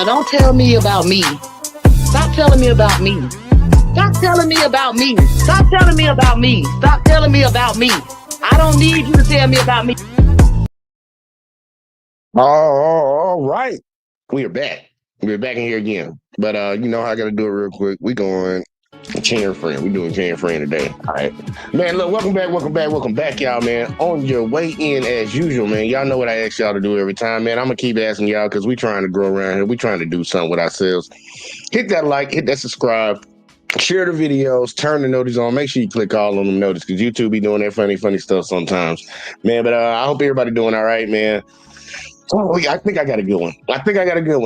don't tell me about me. Stop telling me about me. Stop telling me about me. Stop telling me about me. Stop telling me about me. I don't need you to tell me about me. All right. We are back. We're back in here again. But you know how I gotta do it real quick. We going Chain Friend. We doing Chain Friend today. All right. Man, look, welcome back, y'all, man. On your way in as usual, man. Y'all know what I ask y'all to do every time, man. I'm gonna keep asking y'all because we trying to grow around here. We trying to do something with ourselves. Hit that like, hit that subscribe. Share the videos, turn the notice on. Make sure you click all on them notice because YouTube be doing that funny stuff sometimes, man. But I hope everybody doing all right, man. Oh, yeah, I think I got a good one.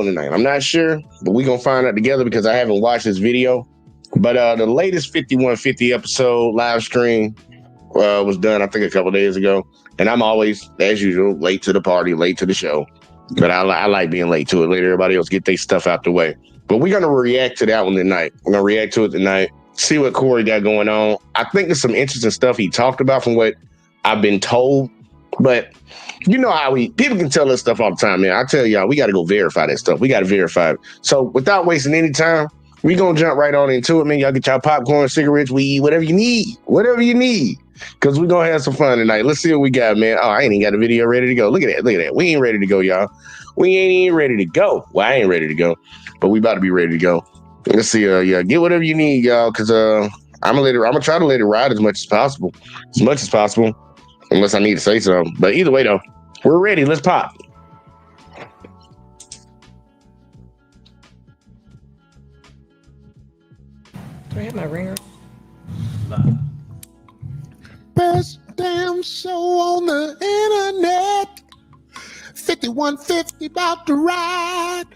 Tonight. I'm not sure, but we're gonna find out together because I haven't watched this video. But the latest 5150 episode live stream was done, I think, a couple days ago. And I'm always, as usual, late to the party, late to the show. But I like being late to it. Let everybody else get their stuff out the way. But we're going to react to that one tonight. We're going to react to it tonight, see what Corey got going on. I think there's some interesting stuff he talked about from what I've been told. But you know how people can tell us stuff all the time, man. I tell y'all, we got to go verify that stuff. We got to verify it. So without wasting any time, we going to jump right on into it, man. Y'all get y'all popcorn, cigarettes, weed, whatever you need. Because we're going to have some fun tonight. Let's see what we got, man. Oh, I ain't even got a video ready to go. Look at that. We ain't ready to go, y'all. We ain't even ready to go. Well, I ain't ready to go, but we about to be ready to go. Let's see. Yeah, get whatever you need, y'all, because I'm gonna try to let it ride as much as possible, unless I need to say something. But either way, though, we're ready. Let's pop. Do I have my ringer? Best damn show on the internet. 5150 about to ride.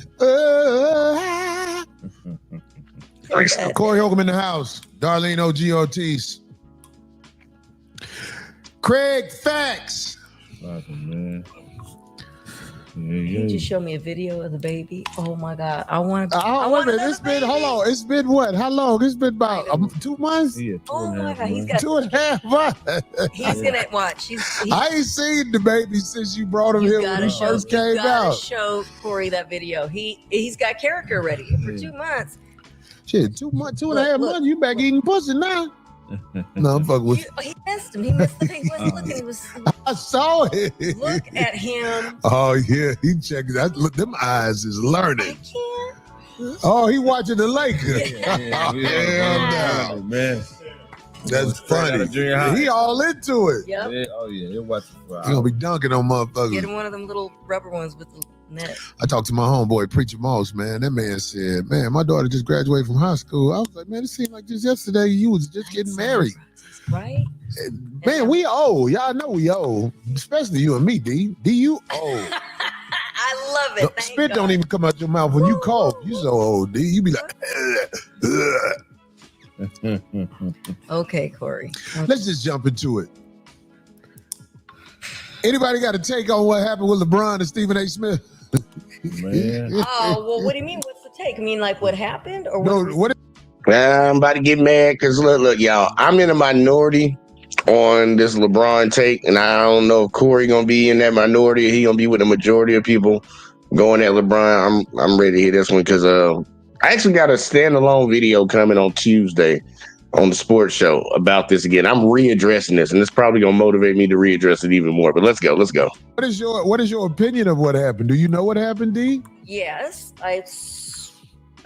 Corey Holcomb in the house. Darlene O.G. Ortiz. Craig Facts. Man. He just showed me a video of the baby. Oh my God. I want to. Hold on. It's been what? How long? It's been about 2 months? Yeah, Oh my God. He's got 2.5 months. He's going to watch. I ain't seen the baby since you brought him here when he first came out. Show Corey that video. He's got character ready for 2 months. Shit, 2 months, 2.5 months. You back eating pussy now. No, I'm fucking with you. He missed him. He missed the thing. He wasn't looking. He was. I saw it. Look at him. Oh yeah, he checked that. Look, them eyes is learning. I can't. Oh, he watching the Lakers. Yeah, man. That's funny. He all into it. Yep. Yeah, oh yeah, he'll watch it for He gonna be dunking on motherfuckers. Get him one of them little rubber ones with the net. I talked to my homeboy, Preacher Moss, man. That man said, man, my daughter just graduated from high school. I was like, man, it seemed like just yesterday you was just getting married. Right? And, man, we old. Y'all know we old. Especially you and me, D. D, you old. I love it. Spit don't even come out your mouth when you cough. You so old, D. You be like, okay, Corey. Okay. Let's just jump into it. Anybody got a take on what happened with LeBron and Stephen A. Smith? Man. Oh, well, what do you mean? What's the take? I mean, like what happened? Or I'm about to get mad because look, y'all, I'm in a minority on this LeBron take, and I don't know if Corey gonna be in that minority or he gonna be with the majority of people going at LeBron. I'm ready to hear this one because I actually got a standalone video coming on Tuesday on the sports show about this again. I'm readdressing this, and it's probably gonna motivate me to readdress it even more. But let's go. What is your opinion of what happened? Do you know what happened, D? Yes, I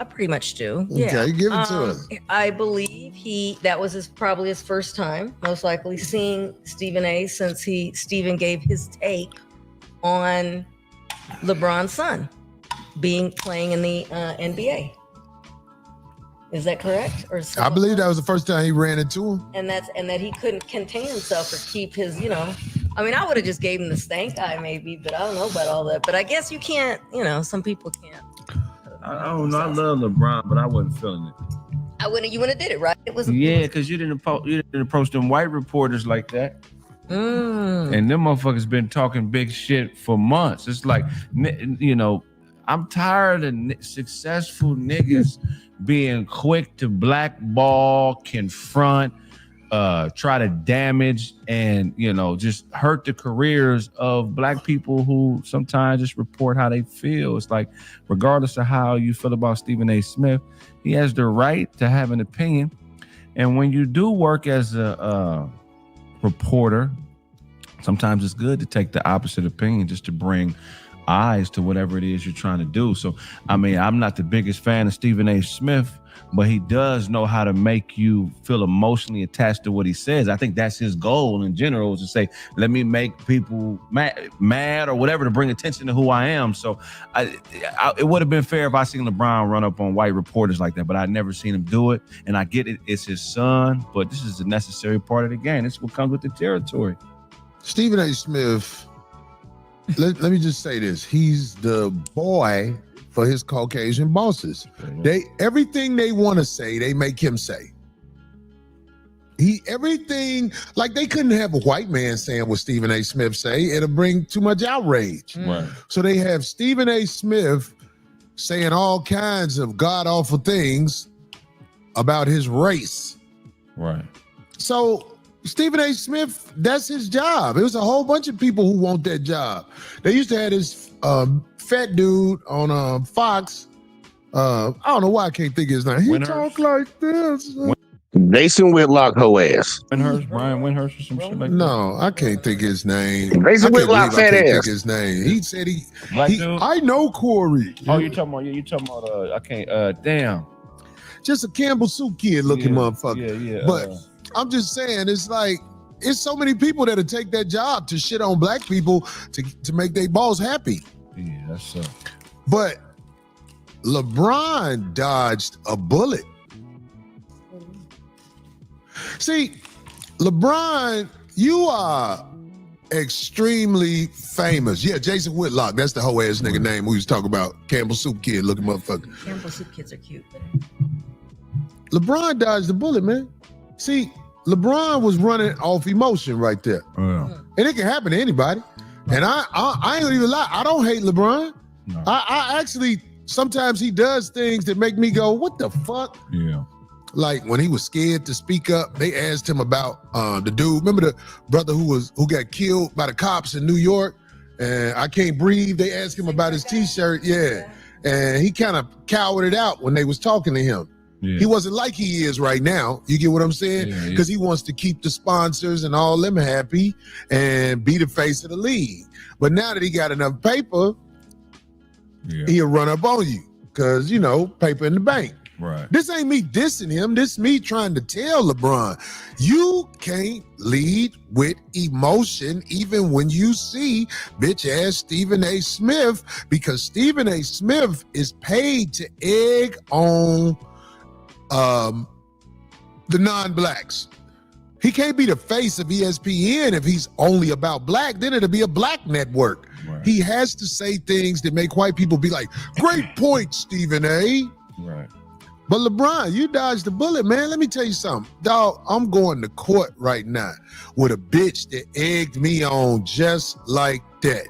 pretty much do. Yeah. Okay, give it to us. I believe that was probably his first time, most likely, seeing Stephen A. since Stephen gave his take on LeBron's son playing in the NBA. Is that correct? Or I believe that was the first time he ran into him. And that he couldn't contain himself or keep his, I mean, I would have just gave him the stank eye maybe, but I don't know about all that. But I guess you can't, some people can't. I don't know. I love LeBron, but I wasn't feeling it. You wouldn't have did it, right? It was because you didn't approach them white reporters like that. And them motherfuckers been talking big shit for months. It's like, I'm tired of successful niggas being quick to blackball, confront, try to damage and just hurt the careers of black people who sometimes just report how they feel. It's like, regardless of how you feel about Stephen A. Smith, he has the right to have an opinion. And when you do work as a reporter, sometimes it's good to take the opposite opinion just to bring eyes to whatever it is you're trying to do. So, I mean, I'm not the biggest fan of Stephen A. Smith, but he does know how to make you feel emotionally attached to what he says. I think that's his goal in general, is to say, let me make people mad or whatever to bring attention to who I am. So it would have been fair if I seen LeBron run up on white reporters like that, but I'd never seen him do it. And I get it. It's his son, but this is a necessary part of the game. This is what comes with the territory. Stephen A. Smith, let me just say this. He's the boy for his Caucasian bosses. Everything they want to say, they make him say. Everything, like they couldn't have a white man saying what Stephen A. Smith say. It'll bring too much outrage. Right. So they have Stephen A. Smith saying all kinds of god-awful things about his race. Right. So Stephen A. Smith, that's his job. It was a whole bunch of people who want that job. They used to have this fat dude on Fox. I don't know why I can't think of his name. He talk like this. Jason Whitlock, hoe ass. Windhurst, Brian Windhurst or some shit like that. No, I can't think of his name. Jason Whitlock, fat think ass. his name. He said Black dude? I know Corey. Oh, you talking about I can't damn. Just a Campbell Soup kid looking motherfucker. Yeah. But I'm just saying, it's like, it's so many people that'll take that job to shit on black people to make their boss happy. Yeah, that's so. But LeBron dodged a bullet. See, LeBron, you are extremely famous. Yeah, Jason Whitlock, that's the whole ass nigga name we was talking about. Campbell Soup kid looking motherfucker. Campbell Soup kids are cute. LeBron dodged the bullet, man. See, LeBron was running off emotion right there. Yeah. And it can happen to anybody. And I ain't gonna even lie, I don't hate LeBron. No. I actually, sometimes he does things that make me go, what the fuck? Yeah. Like when he was scared to speak up, they asked him about the dude. Remember the brother who got killed by the cops in New York? And I Can't Breathe. They asked him about his t-shirt. Yeah. And he kind of cowered it out when they was talking to him. Yeah. He wasn't like he is right now. You get what I'm saying? Because he wants to keep the sponsors and all them happy and be the face of the league. But now that he got enough paper, he'll run up on you because, paper in the bank. Right. This ain't me dissing him. This me trying to tell LeBron, you can't lead with emotion even when you see bitch ass Stephen A. Smith, because Stephen A. Smith is paid to egg on the non-blacks. He can't be the face of ESPN if he's only about black. Then it'll be a black network. Right. He has to say things that make white people be like, great point, Stephen A. Right. But LeBron, you dodged the bullet, man. Let me tell you something. Dog, I'm going to court right now with a bitch that egged me on just like that.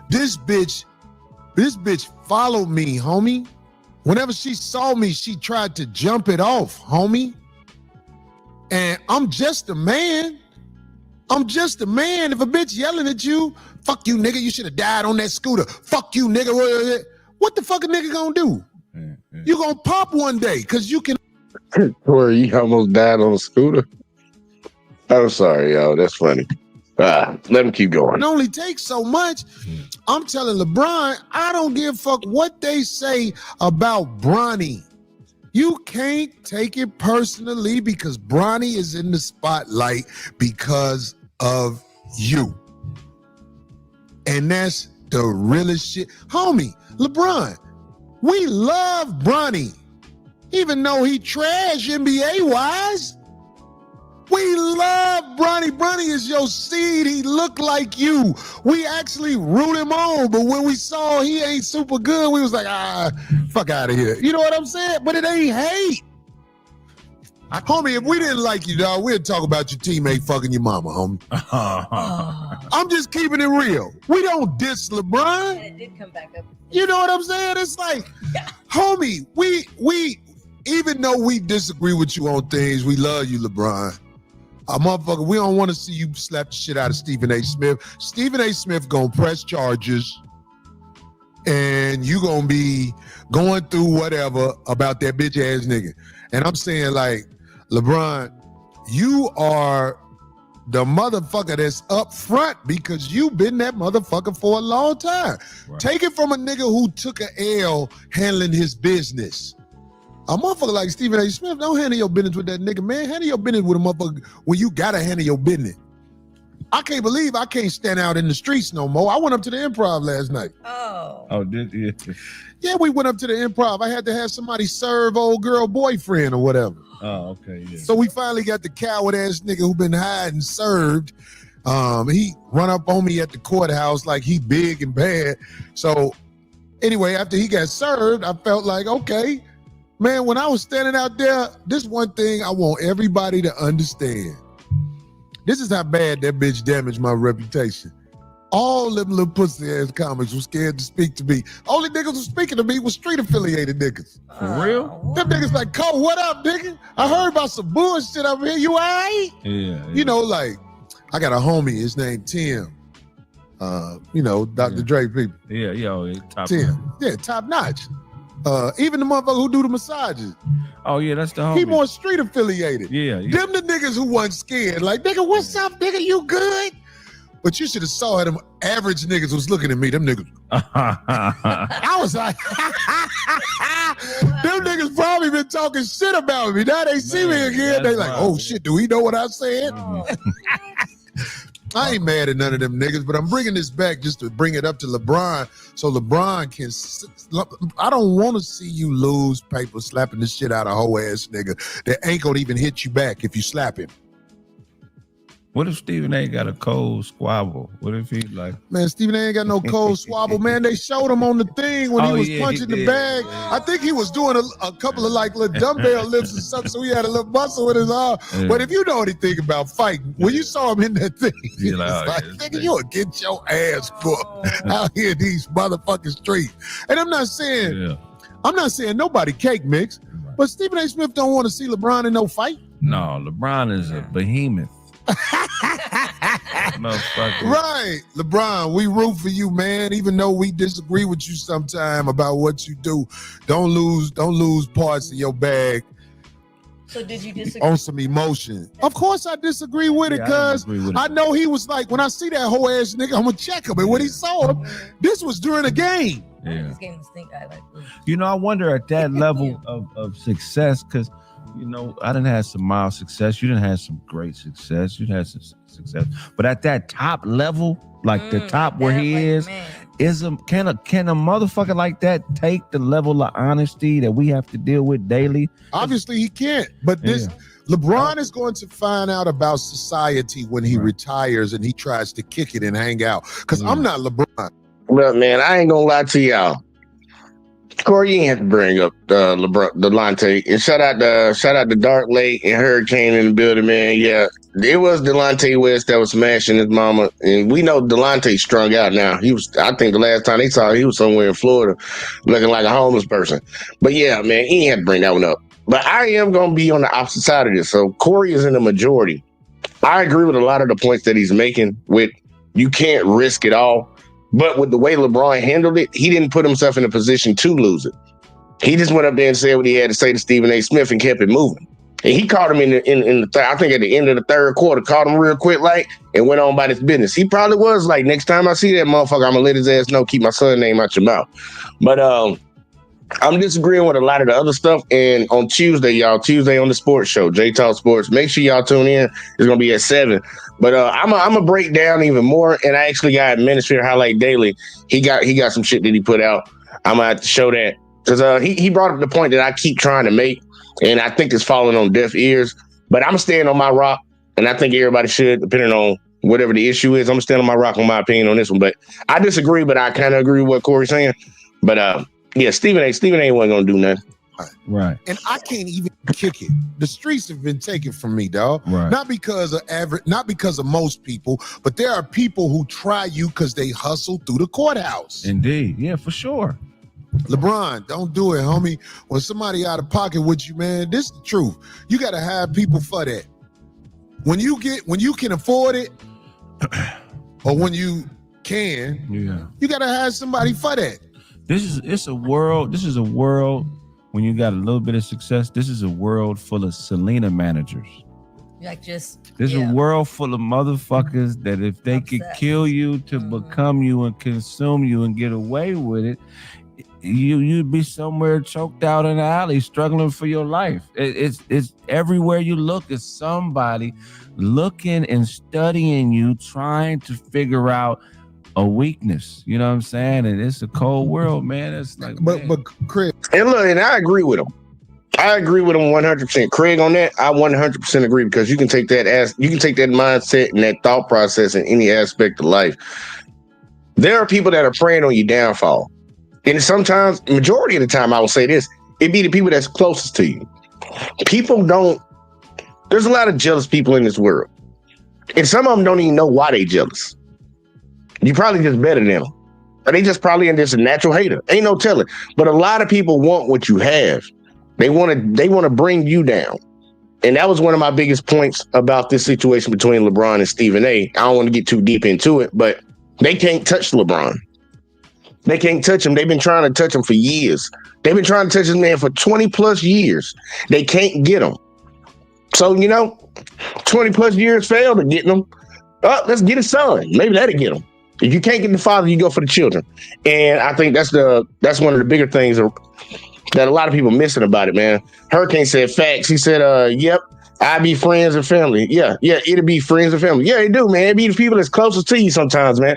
This bitch followed me, homie. Whenever she saw me, she tried to jump it off, homie. And I'm just a man. I'm just a man. If a bitch yelling at you, fuck you, nigga, you should have died on that scooter. Fuck you, nigga. What the fuck a nigga gonna do? You gonna pop one day, because you can. Corey, you almost died on a scooter. I'm sorry, y'all. That's funny. Let him keep going. It only takes so much. I'm telling LeBron, I don't give a fuck what they say about Bronny. You can't take it personally because Bronny is in the spotlight because of you. And that's the realest shit. Homie, LeBron, we love Bronny. Even though he trash NBA-wise, we love Bronny. Bronny is your seed. He look like you. We actually root him on, but when we saw he ain't super good, we was like, fuck out of here. You know what I'm saying? But it ain't hate. Homie, if we didn't like you, dog, we'd talk about your teammate fucking your mama, homie. I'm just keeping it real. We don't diss LeBron. And it did come back up. You know what I'm saying? It's like, homie, we even though we disagree with you on things, we love you, LeBron. Motherfucker, we don't want to see you slap the shit out of Stephen A. Smith. Stephen A. Smith gonna press charges, and you gonna be going through whatever about that bitch ass nigga. And I'm saying, like, LeBron, you are the motherfucker that's up front because you've been that motherfucker for a long time. Right. Take it from a nigga who took an L handling his business. A motherfucker like Stephen A. Smith, don't handle your business with that nigga, man. Handle your business with a motherfucker when you gotta handle your business. I can't believe I can't stand out in the streets no more. I went up to the Improv last night. Oh, did you? Yeah, we went up to the Improv. I had to have somebody serve old girl boyfriend or whatever. Oh, okay, yeah. So we finally got the coward ass nigga who been hiding served. He run up on me at the courthouse like he big and bad. So anyway, after he got served, I felt like, okay, man, when I was standing out there, this one thing I want everybody to understand. This is how bad that bitch damaged my reputation. All them little pussy ass comics were scared to speak to me. Only niggas who speaking to me was street affiliated niggas. For real? Them niggas like, Cole, what up, nigga? I heard about some bullshit over here. You all right? Yeah. You know, like, I got a homie, his name Tim. Dr. Yeah. Dre people. Yeah, top. Tim. Yeah, top notch. Even the motherfucker who do the massages. Oh, yeah, that's the homie. He more street affiliated. Yeah. Them the niggas who wasn't scared. Like, nigga, what's up, nigga? You good? But you should have saw how them average niggas was looking at me. Them niggas. I was like, them niggas probably been talking shit about me. Now they see me again. They like, oh shit, do he know what I said? I ain't mad at none of them niggas, but I'm bringing this back just to bring it up to LeBron so LeBron can. I don't want to see you lose paper slapping the shit out of a whole ass nigga that ain't gonna even hit you back if you slap him. What if Stephen A. got a cold squabble? What if he like? Man, Stephen A. ain't got no cold swabble, man. They showed him on the thing when he was punching the bag. Yeah. I think he was doing a couple of like little dumbbell lifts or something, so he had a little muscle in his arm. Yeah. But if you know anything about fighting, when you saw him in that thing, You're it's like, like, oh, nigga, you'll get your ass whooped out here in these motherfucking streets. And I'm not saying nobody cake mix, but Stephen A. Smith don't want to see LeBron in no fight. No, LeBron is a behemoth. Motherfucker. Right, LeBron, we root for you, man. Even though we disagree with you sometime about what you do, don't lose parts of your bag. So did you disagree? On some emotion. Of course I disagree with it, cuz I know he was like, when I see that whole ass nigga, I'm gonna check him. And when he saw him, this was during a game. Yeah. This game was stink eye like this. You know, I wonder at that level of success, because you know, I done had some mild success. You done had some great success. You done had some success. But at that top level, like the top where he is, can a motherfucker like that take the level of honesty that we have to deal with daily? Obviously he can't. But this LeBron is going to find out about society when he retires and he tries to kick it and hang out. Because I'm not LeBron. Well, man, I ain't gonna lie to y'all. Corey, you ain't have to bring up LeBron, Delonte, and shout out to Dark Lake and Hurricane in the building, man. Yeah, it was Delonte West that was smashing his mama, and we know Delonte strung out now. I think the last time they saw he was somewhere in Florida, looking like a homeless person. But yeah, man, he ain't had to bring that one up. But I am gonna be on the opposite side of this. So Corey is in the majority. I agree with a lot of the points that he's making. With you can't risk it all. But with the way LeBron handled it, he didn't put himself in a position to lose it. He just went up there and said what he had to say to Stephen A. Smith and kept it moving. And he caught him in the I think at the end of the third quarter, caught him real quick, like, and went on about his business. He probably was like, next time I see that motherfucker, I'm gonna let his ass know, keep my son name out your mouth. But I'm disagreeing with a lot of the other stuff. And on Tuesday on the sports show, J Talk Sports, make sure y'all tune in. It's gonna be at 7. But I'm gonna break down even more. And I actually got Administrator Highlight Daily. He got some shit that he put out. I'm gonna have to show that because he brought up the point that I keep trying to make, and I think it's falling on deaf ears. But I'm staying on my rock, and I think everybody should, depending on whatever the issue is. I'm staying on my rock on my opinion on this one. But I disagree, but I kind of agree with what Corey's saying. But yeah, Stephen A. wasn't gonna do nothing. Right. And I can't even kick it. The streets have been taken from me, dog. Right. Not because of most people, but there are people who try you because they hustle through the courthouse. Indeed. Yeah, for sure. LeBron, don't do it, homie. When somebody out of pocket with you, man, this is the truth. You got to have people for that. When you can afford it, or when you can, you got to have somebody for that. This is a world when you got a little bit of success. This is a world full of Selena managers. There's a world full of motherfuckers that if they could kill you to become you and consume you and get away with it, you'd be somewhere choked out in the alley struggling for your life. It's everywhere you look, it's somebody looking and studying you, trying to figure out a weakness. You know what I'm saying? And it's a cold world, man. It's like, but Craig, and look, and I agree with him. I agree with him 100%. Craig, on that, I 100% agree, because you can take that mindset and that thought process in any aspect of life. There are people that are preying on your downfall. And sometimes, majority of the time, I will say this, it be the people that's closest to you. There's a lot of jealous people in this world. And some of them don't even know why they jealous. You probably just better than them. Or they just probably just a natural hater. Ain't no telling. But a lot of people want what you have. They want to bring you down. And that was one of my biggest points about this situation between LeBron and Stephen A. I don't want to get too deep into it, but they can't touch LeBron. They can't touch him. They've been trying to touch him for years. They've been trying to touch this man for 20 plus years. They can't get him. So, 20 plus years failed to get him. Oh, let's get his son. Maybe that'll get him. If you can't get the father, you go for the children. And I think that's one of the bigger things that a lot of people missing about it, man. Hurricane said facts. He said, yep, I be friends and family. Yeah, it'll be friends and family. Yeah, it do, man. It be the people that's closest to you sometimes, man.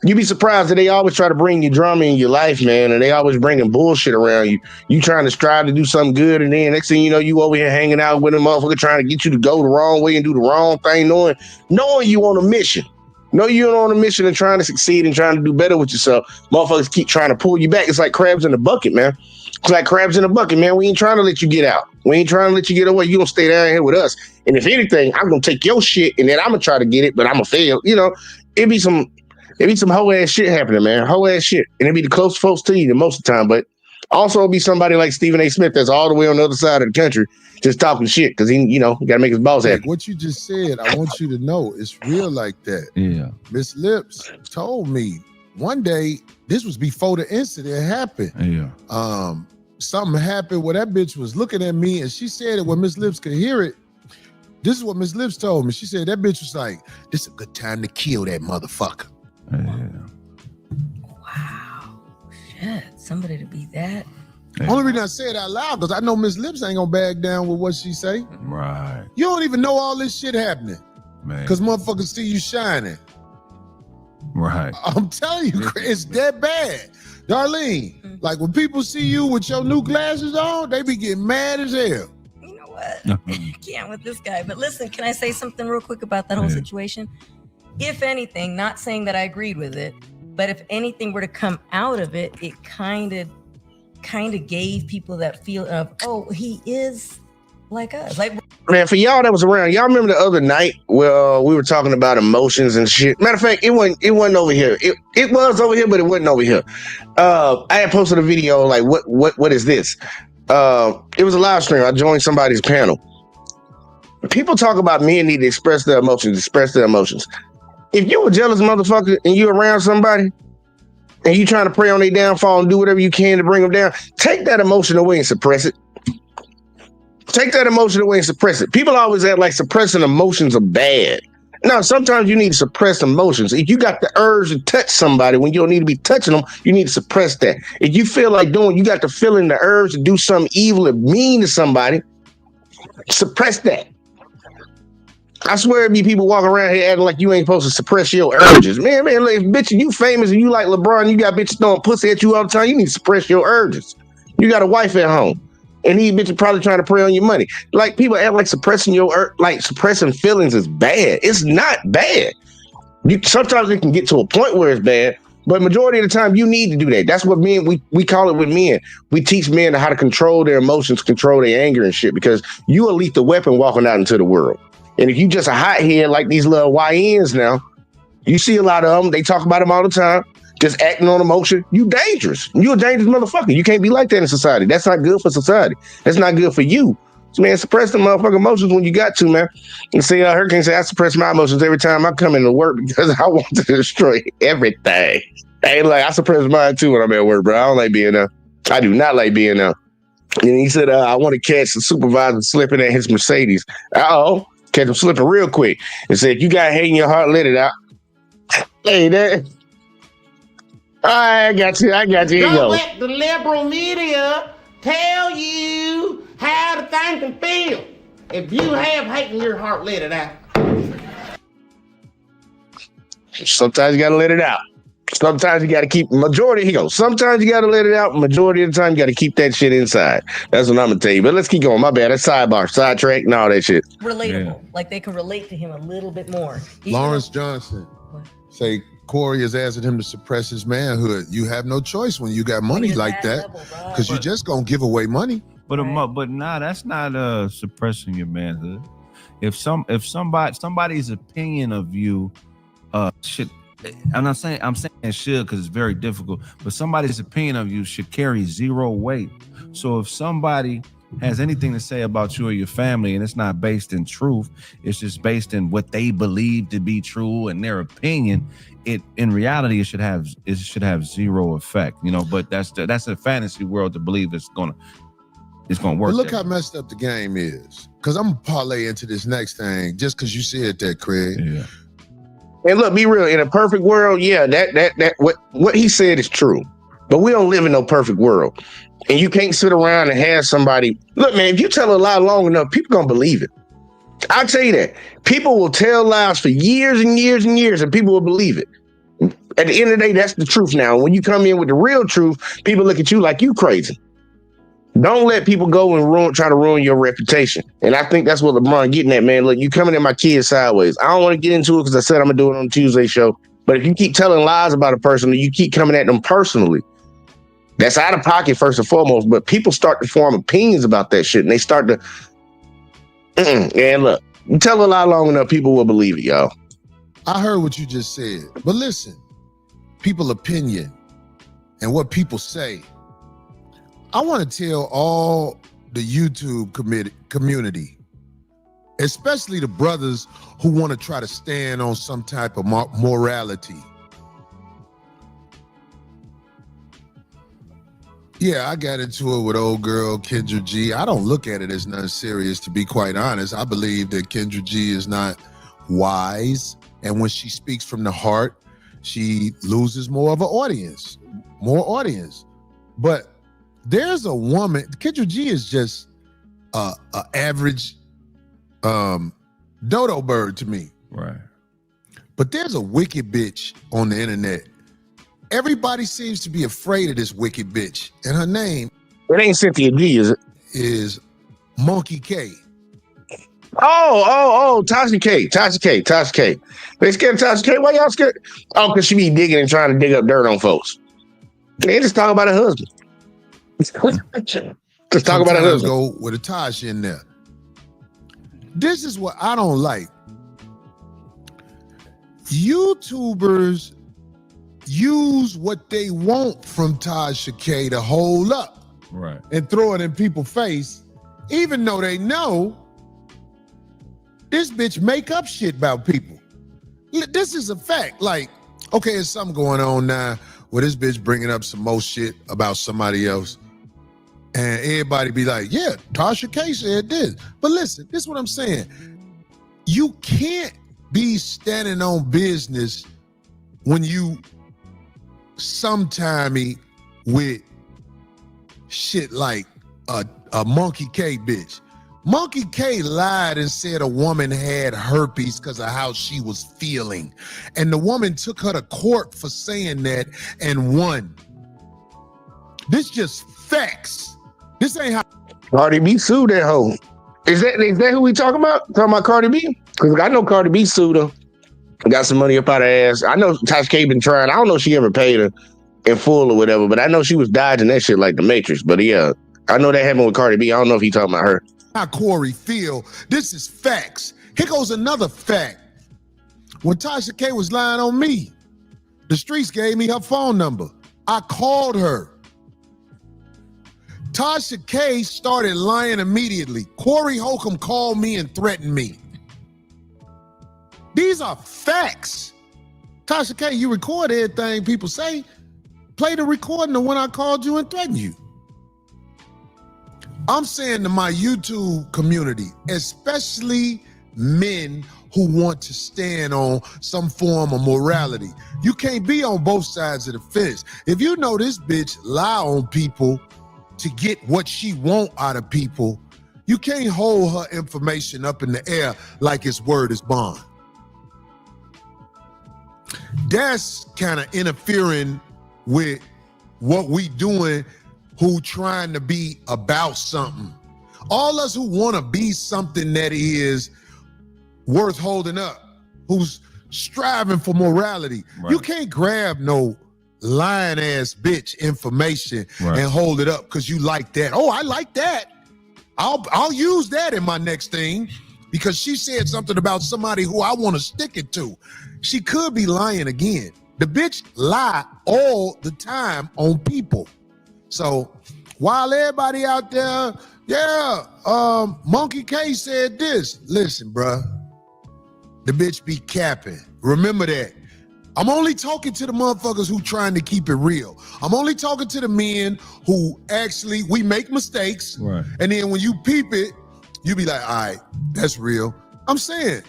You be surprised that they always try to bring you drama in your life, man, and they always bringing bullshit around you. You trying to strive to do something good, and then next thing you know, you over here hanging out with a motherfucker trying to get you to go the wrong way and do the wrong thing, knowing you on a mission. Know you're on a mission and trying to succeed and trying to do better with yourself. Motherfuckers keep trying to pull you back. It's like crabs in a bucket, man. It's like crabs in a bucket, man. We ain't trying to let you get out. We ain't trying to let you get away. You gonna stay down here with us. And if anything, I'm gonna take your shit and then I'm gonna try to get it, but I'm gonna fail. It be some whole ass shit happening, man. Whole ass shit. And it be the close folks to you the most of the time. But also it'll be somebody like Stephen A. Smith that's all the way on the other side of the country just talking shit because he gotta make his boss happy. What you just said, I want you to know it's real like that. Yeah. Miss Lips told me one day, this was before the incident happened. Yeah. Something happened where that bitch was looking at me and she said it when Miss Lips could hear it. This is what Miss Lips told me. She said that bitch was like, this is a good time to kill that motherfucker. Yeah. Wow. Shit. Somebody to be that. Yeah. Only reason I say it out loud because I know Miss Lips ain't gonna back down with what she say. Right. You don't even know all this shit happening. Man. Because motherfuckers see you shining. Right. I'm telling you, it's that bad. Darlene, like when people see you with your new glasses on, they be getting mad as hell. You know what? I can't with this guy. But listen, can I say something real quick about that whole situation? If anything, not saying that I agreed with it, but if anything were to come out of it, it kind of gave people that feel of, oh, he is like us. Like, man, for y'all that was around, y'all remember the other night where we were talking about emotions and shit. Matter of fact, it wasn't over here. It was over here, but it wasn't over here. I had posted a video like, what is this? It was a live stream. I joined somebody's panel. People talk about men need to express their emotions. If you a jealous motherfucker and you around somebody and you trying to prey on their downfall and do whatever you can to bring them down, take that emotion away and suppress it. Take that emotion away and suppress it. People always act like suppressing emotions are bad. No, sometimes you need to suppress emotions. If you got the urge to touch somebody when you don't need to be touching them, you need to suppress that. If you feel like you got the feeling, the urge to do something evil or mean to somebody, suppress that. I swear, it be people walking around here acting like you ain't supposed to suppress your urges. Man, like, bitch, you famous and you like LeBron, you got bitches throwing pussy at you all the time. You need to suppress your urges. You got a wife at home, and these bitches probably trying to prey on your money. Like, people act like suppressing suppressing feelings is bad. It's not bad. Sometimes it can get to a point where it's bad, but majority of the time you need to do that. That's what men, we call it with men. We teach men how to control their emotions, control their anger and shit, because you a lethal weapon walking out into the world. And if you just a hothead like these little YNs now, you see a lot of them, they talk about them all the time. just acting on emotion, you dangerous. You a dangerous motherfucker. You can't be like that in society. That's not good for society. That's not good for you. So, man, suppress the motherfucking emotions when you got to, man. And see, Hurricane say, I suppress my emotions every time I come into work because I want to destroy everything. Hey, like, I suppress mine too when I'm at work, bro. I don't like being there. I do not like being there. And he said, I want to catch the supervisor slipping at his Mercedes. Uh-oh. Catch him slipping real quick. And said, you got hate in your heart, let it out. Hey, that. I got you. Here you Don't go. let the liberal media tell you how to think and feel. If you have hate in your heart, let it out. Sometimes you got to let it out. Sometimes you got to keep majority. He goes. Sometimes you got to let it out. Majority of the time, you got to keep that shit inside. That's what I'm gonna tell you. But let's keep going. My bad. That's sidebar, sidetrack, and all that shit. Relatable. Like they can relate to him a little bit more. Lawrence Johnson say Corey is asking him to suppress his manhood. You have no choice when you got money like that, because you're just gonna give away money. But nah, that's not suppressing your manhood. If somebody's opinion of you should, I'm saying it should because it's very difficult, but somebody's opinion of you should carry zero weight. So if somebody has anything to say about you or your family and it's not based in truth, it's just based in what they believe to be true and their opinion, in reality it should have zero effect, but that's a fantasy world to believe it's gonna work. But look how messed up the game is, because I'm gonna parlay into this next thing just because you said that, Craig. Yeah. And look, be real. In a perfect world, yeah, that what he said is true. But we don't live in no perfect world. And you can't sit around and have somebody. Look, man, if you tell a lie long enough, people gonna believe it. I'll tell you that. People will tell lies for years and years and years, and people will believe it. At the end of the day, that's the truth now. When you come in with the real truth, people look at you like you crazy. Don't let people go and try to ruin your reputation. And I think that's what LeBron getting at, man. Look, you coming at my kids sideways. I don't want to get into it because I said I'm going to do it on Tuesday show. But if you keep telling lies about a person, or you keep coming at them personally, that's out of pocket first and foremost. But people start to form opinions about that shit. And they start to, and look, you tell a lie long enough, people will believe it, y'all. I heard what you just said. But listen, people's opinion and what people say. I want to tell all the YouTube community, especially the brothers who want to try to stand on some type of morality. Yeah, I got into it with old girl Kendra G. I don't look at it as nothing serious, to be quite honest. I believe that Kendra G is not wise, and when she speaks from the heart, she loses more of an audience, But there's a woman, Kendra G is just a average dodo bird to me. Right. But there's a wicked bitch on the internet. Everybody seems to be afraid of this wicked bitch. And her name, it ain't Cynthia G, is it? Is Monkey K. Oh, Tasha K. They scared of Tasha K? Why y'all scared? Oh, because she be digging and trying to dig up dirt on folks. They just talk about her husband. Just talk about her husband. Go with a Tasha in there. This is what I don't like. YouTubers use what they want from Tasha K to hold up, right, and throw it in people's face, even though they know this bitch make up shit about people. This is a fact. Like, okay, there's something going on now where this bitch bringing up some more shit about somebody else, and everybody be like, yeah, Tasha K said this. But listen, this is what I'm saying. You can't be standing on business when you sometimey with shit like a Monkey K bitch. Monkey K lied and said a woman had herpes because of how she was feeling. And the woman took her to court for saying that and won. This just facts. This ain't how Cardi B sued that hoe. Is that who we talking about? Talking about Cardi B? Because I know Cardi B sued her. Got some money up out her ass. I know Tasha K been trying. I don't know if she ever paid her in full or whatever, but I know she was dodging that shit like the Matrix. But yeah, I know that happened with Cardi B. I don't know if he talking about her. How Corey feel. This is facts. Here goes another fact. When Tasha K was lying on me, The streets gave me her phone number. I called her. Tasha K started lying immediately. Corey Holcomb called me and threatened me. These are facts. Tasha K, you record everything people say. Play the recording of when I called you and threatened you. I'm saying to my YouTube community, especially men who want to stand on some form of morality, you can't be on both sides of the fence. If you know this bitch lie on people to get what she want out of people, you can't hold her information up in the air like it's word is bond. That's kind of interfering with what we doing, who trying to be about something. All us who want to be something that is worth holding up, who's striving for morality. Right. You can't grab no lying ass bitch information and hold it up because you like that. Oh, I like that. I'll use that in my next thing because she said something about somebody who I want to stick it to. She could be lying again. The bitch lie all the time on people. So while everybody out there, Monkey K said this. Listen, bruh, the bitch be capping. Remember that. I'm only talking to the motherfuckers who trying to keep it real. I'm only talking to the men who actually, we make mistakes. Right. And then when you peep it, you be like, all right, that's real. I'm saying,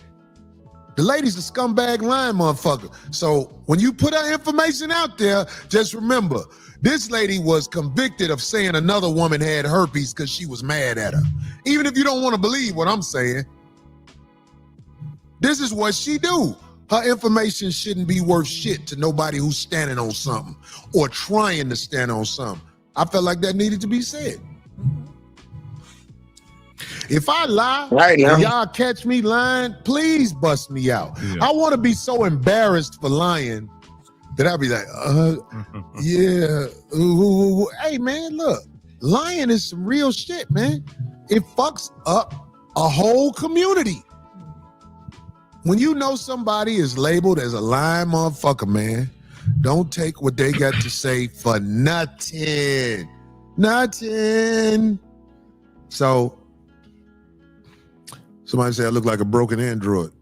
the lady's a scumbag lying motherfucker. So when you put her information out there, just remember, this lady was convicted of saying another woman had herpes because she was mad at her. Even if you don't want to believe what I'm saying, this is what she do. Her information shouldn't be worth shit to nobody who's standing on something or trying to stand on something. I felt like that needed to be said. If I lie, right now, y'all catch me lying, please bust me out. Yeah. I want to be so embarrassed for lying that I'll be like, yeah. Ooh. Hey, man, look, lying is some real shit, man. It fucks up a whole community. When you know somebody is labeled as a lying motherfucker, man, don't take what they got to say for nothing. Nothing. So, somebody said I look like a broken android.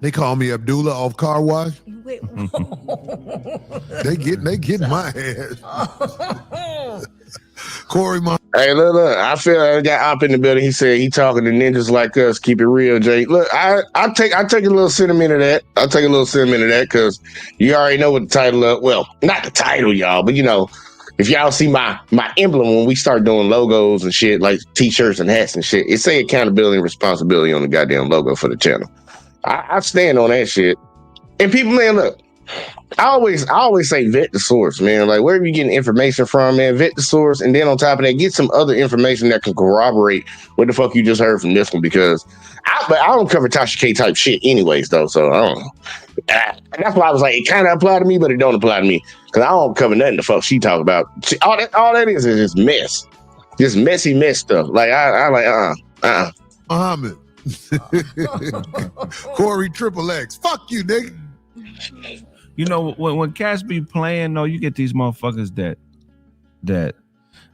They call me Abdullah off Car Wash. Wait, they get my ass. Corey, hey, look, I feel I got Op in the building. He said he talking to ninjas like us. Keep it real, Jay. Look, I take a little sentiment of that. I'll take a little sentiment of that because you already know what the title of. Well, not the title, y'all, but you know, if y'all see my emblem when we start doing logos and shit like t-shirts and hats and shit, it say accountability and responsibility on the goddamn logo for the channel. I stand on that shit. And people, man, look, I always say vet the source, man. Like wherever you getting information from, man, vet the source, and then on top of that, get some other information that can corroborate what the fuck you just heard from this one. Because I don't cover Tasha K type shit anyways, though. So I don't know. And that's why I was like, it kind of apply to me, but it don't apply to me because I don't cover nothing the fuck she talk about. All that is just mess, just messy mess stuff. Like I like Muhammad. Corey Triple X. Fuck you, nigga. You know, when cats be playing, though, you get these motherfuckers that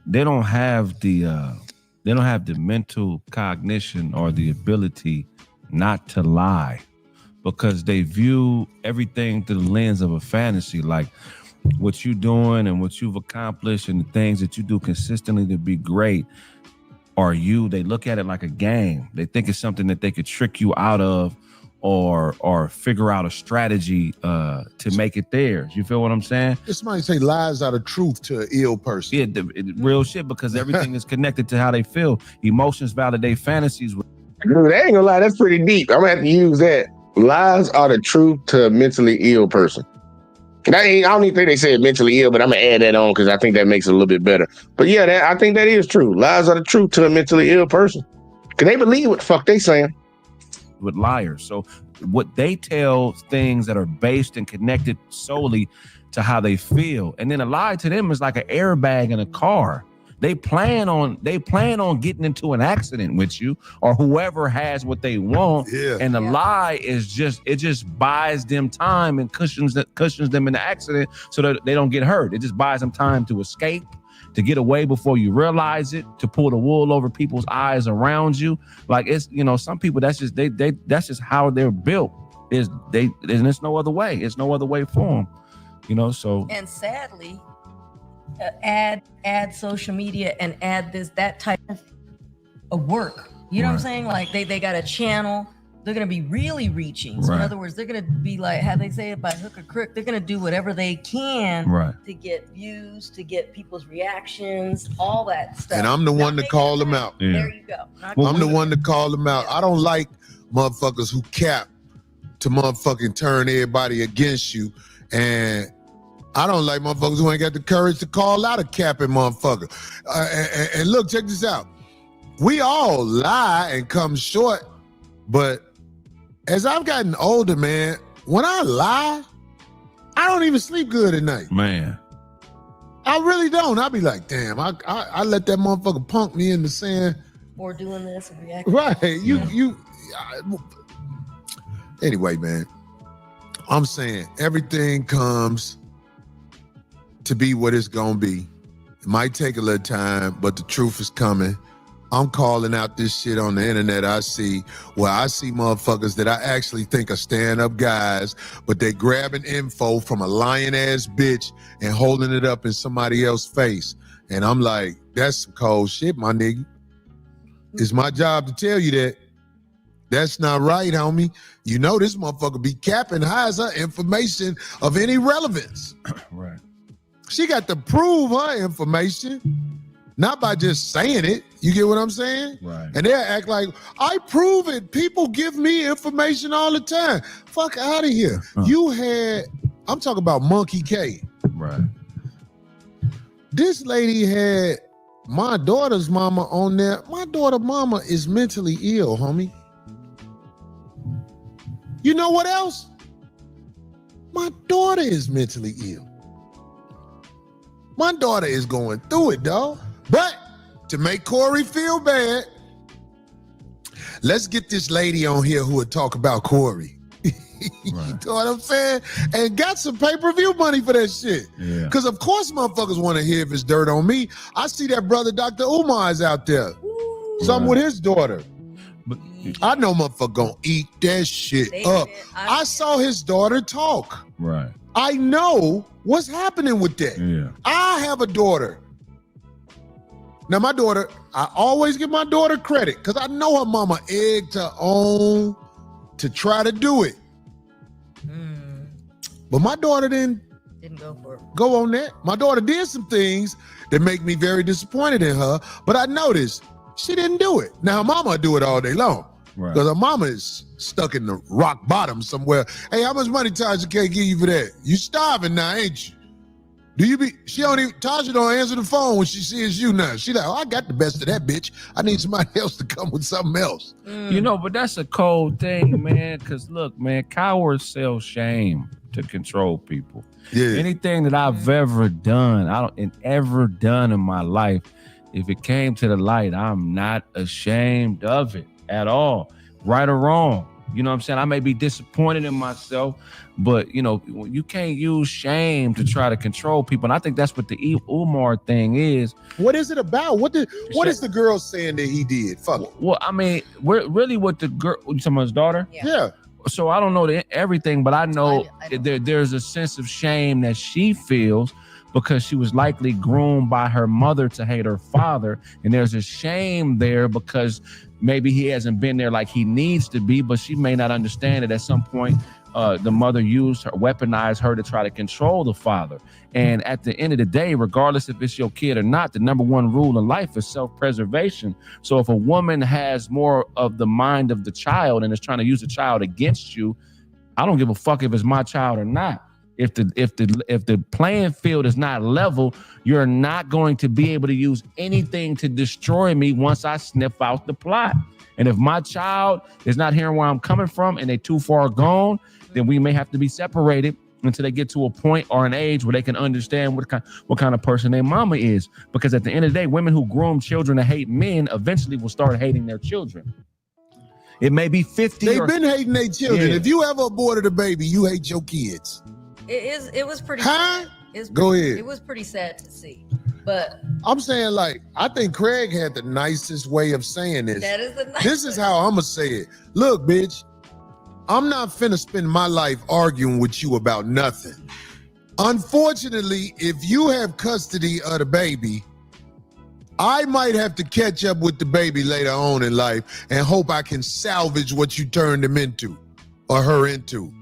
they don't have the mental cognition or the ability not to lie because they view everything through the lens of a fantasy, like what you doing and what you've accomplished and the things that you do consistently to be great. They look at it like a game. They think it's something that they could trick you out of or figure out a strategy to make it theirs. You feel what I'm saying? This might say lies are the truth to an ill person. Yeah, real shit, because everything is connected to how they feel. Emotions validate fantasies. Dude, I ain't gonna lie, that's pretty deep. I'm gonna have to use that. Lies are the truth to a mentally ill person. I don't even think they said mentally ill, but I'm gonna add that on because I think that makes it a little bit better. But yeah, I think that is true. Lies are the truth to a mentally ill person because they believe what the fuck they saying. With liars, so what they tell things that are based and connected solely to how they feel, and then a lie to them is like an airbag in a car. They plan on getting into an accident with you, or whoever has what they want. Yeah. And the lie is just buys them time and cushions them in the accident so that they don't get hurt. It just buys them time to escape, to get away before you realize it, to pull the wool over people's eyes around you. Like, it's, some people, that's just how they're built. There's no other way. It's no other way for them. So. And sadly, add social media and add that type of work. You know what I'm saying? Like they got a channel. They're gonna be really reaching. So in other words, they're gonna be like, how they say it, by hook or crook. They're gonna do whatever they can to get views, to get people's reactions, all that stuff. And I'm the one to call them out. Yeah. There you go. I'm the one to call them out. I don't like motherfuckers who cap to motherfucking turn everybody against you. And I don't like motherfuckers who ain't got the courage to call out a capping motherfucker. And look, check this out. We all lie and come short, but as I've gotten older, man, when I lie, I don't even sleep good at night. Man. I really don't. I be like, damn, I let that motherfucker punk me into saying, or doing this and reacting. Right. Anyway, man, I'm saying everything comes to be what it's gonna be. It might take a little time, but the truth is coming. I'm calling out this shit on the internet. I see motherfuckers that I actually think are stand-up guys, but they grabbing info from a lying ass bitch and holding it up in somebody else's face. And I'm like, that's some cold shit, my nigga. It's my job to tell you that. That's not right, homie. You know this motherfucker be capping highs her information of any relevance. Right. She got to prove her information, not by just saying it. You get what I'm saying? Right. And they'll act like, I prove it. People give me information all the time. Fuck out of here. I'm talking about Monkey K. Right. This lady had my daughter's mama on there. My daughter mama is mentally ill, homie. You know what else? My daughter is mentally ill. My daughter is going through it, dog. But to make Corey feel bad, let's get this lady on here who would talk about Corey. You know what I'm saying? And got some pay-per-view money for that shit. Yeah. Because of course motherfuckers want to hear if it's dirt on me. I see that brother Dr. Umar is out there. Something with his daughter. But I know motherfucker gonna eat that shit up. I saw his daughter talk. right. I know what's happening with that. Yeah. I have a daughter. Now my daughter, I always give my daughter credit because I know her mama egged her on to try to do it. But my daughter didn't go for it. Go on that. My daughter did some things that make me very disappointed in her, but I noticed she didn't do it. Now her mama do it all day long. Right. Because her mama is stuck in the rock bottom somewhere. Hey, how much money Tasha can't give you for that? You starving now, ain't you? Tasha don't answer the phone when she sees you now. She like, oh, I got the best of that bitch. I need somebody else to come with something else. But that's a cold thing, man. Because look, man, cowards sell shame to control people. Yeah. Anything that I've ever done, in my life, if it came to the light, I'm not ashamed of it at all, right or wrong. You know what I'm saying? I may be disappointed in myself, but you can't use shame to try to control people. And I think that's what the Umar thing is. What is it about? What is the girl saying that he did? Fuck it. Well, I mean, really what the girl, you talking about his daughter? Yeah. So I don't know everything, but I know there's a sense of shame that she feels because she was likely groomed by her mother to hate her father. And there's a shame there because maybe he hasn't been there like he needs to be, but she may not understand it. At some point, the mother weaponized her to try to control the father. And at the end of the day, regardless if it's your kid or not, the number one rule in life is self-preservation. So if a woman has more of the mind of the child and is trying to use the child against you, I don't give a fuck if it's my child or not. If the playing field is not level, you're not going to be able to use anything to destroy me once I sniff out the plot. And if my child is not hearing where I'm coming from and they too far gone, then we may have to be separated. until they get to a point or an age where they can understand what kind of person their mama is. Because at the end of the day, women who groom children to hate men eventually will start hating their children. It may be 50. They've been hating their children. Yeah. If you ever aborted a baby, you hate your kids. It was pretty. Huh? Sad. It's Go pretty- ahead. It was pretty sad to see, but I'm saying, like, I think Craig had the nicest way of saying this. that is the. This is how I'm gonna say it. Look, bitch, I'm not finna spend my life arguing with you about nothing. Unfortunately, if you have custody of the baby, I might have to catch up with the baby later on in life and hope I can salvage what you turned him into or her into.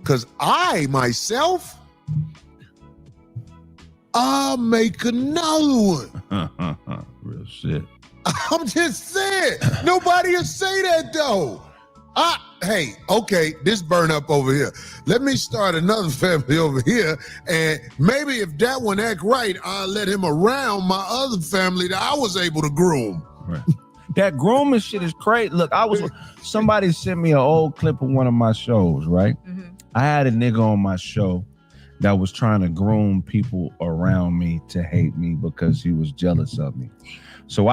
Because I, myself, I'll make another one. Real shit. I'm just saying. Nobody will say that though. Hey, okay, this burn up over here. Let me start another family over here, and maybe if that one act right, I'll let him around my other family that I was able to groom. Right. That grooming shit is crazy. Look, somebody sent me an old clip of one of my shows, right? Mhm. I had a nigga on my show that was trying to groom people around me to hate me because he was jealous of me. So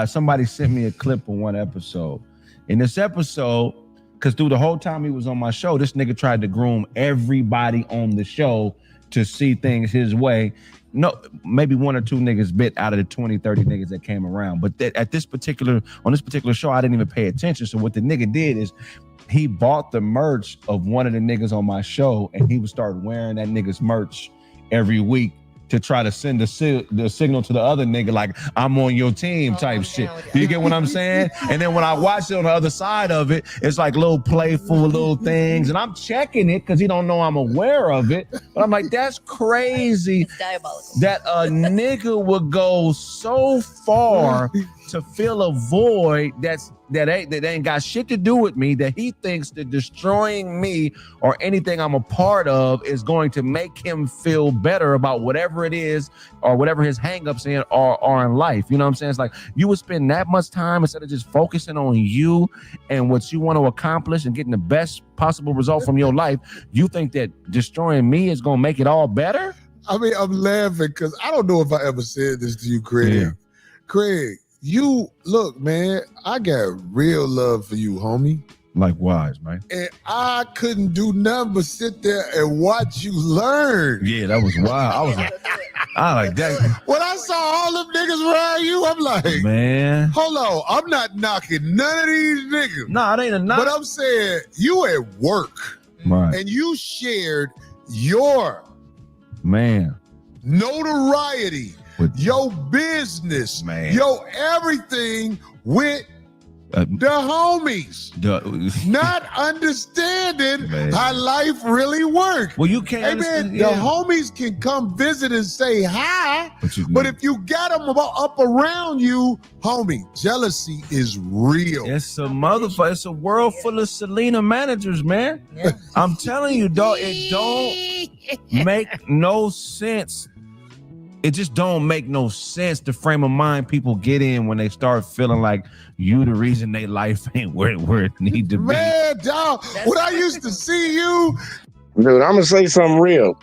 somebody sent me a clip of one episode. In this episode, because through the whole time he was on my show, this nigga tried to groom everybody on the show to see things his way. No, maybe one or two niggas bit out of the 20, 30 niggas that came around. But on this particular show, I didn't even pay attention. So what the nigga did is he bought the merch of one of the niggas on my show, and he would start wearing that nigga's merch every week to try to send the signal to the other nigga, like, I'm on your team type I'm shit. down with Do you that. get what I'm saying? And then when I watch it on the other side of it, it's like little playful little things. And I'm checking it because he don't know I'm aware of it. But I'm like, that's crazy It's diabolical. that a nigga would go so far to fill a void that ain't got shit to do with me, that he thinks that destroying me or anything I'm a part of is going to make him feel better about whatever it is or whatever his hangups are in life. You know what I'm saying? It's like you would spend that much time instead of just focusing on you and what you want to accomplish and getting the best possible result from your life. You think that destroying me is going to make it all better? I mean, I'm laughing because I don't know if I ever said this to you, Craig. Yeah. Craig, you look, man, I got real love for you, homie. Likewise, man. And I couldn't do nothing but sit there and watch you learn. Yeah, that was wild. I was like that. When I saw all them niggas around you, I'm like, Man. hold on, I'm not knocking none of these niggas. Nah, it ain't a knock. But I'm saying you at work Right. and you shared your Man. notoriety, With- your business, Man. your everything with the homies. Not understanding Man. how life really works. Well, you can't Hey understand. man, the homies can come visit and say hi, But but if you got them up around you, homie, jealousy is real. it's a motherfucker. It's a world full of Selena managers, man. Yeah. I'm telling you, dog. It don't make no sense. It just don't make no sense the frame of mind people get in when they start feeling like you the reason their life ain't where it need to be. Man, dog, when I used to see you, Dude, I'm gonna say something real.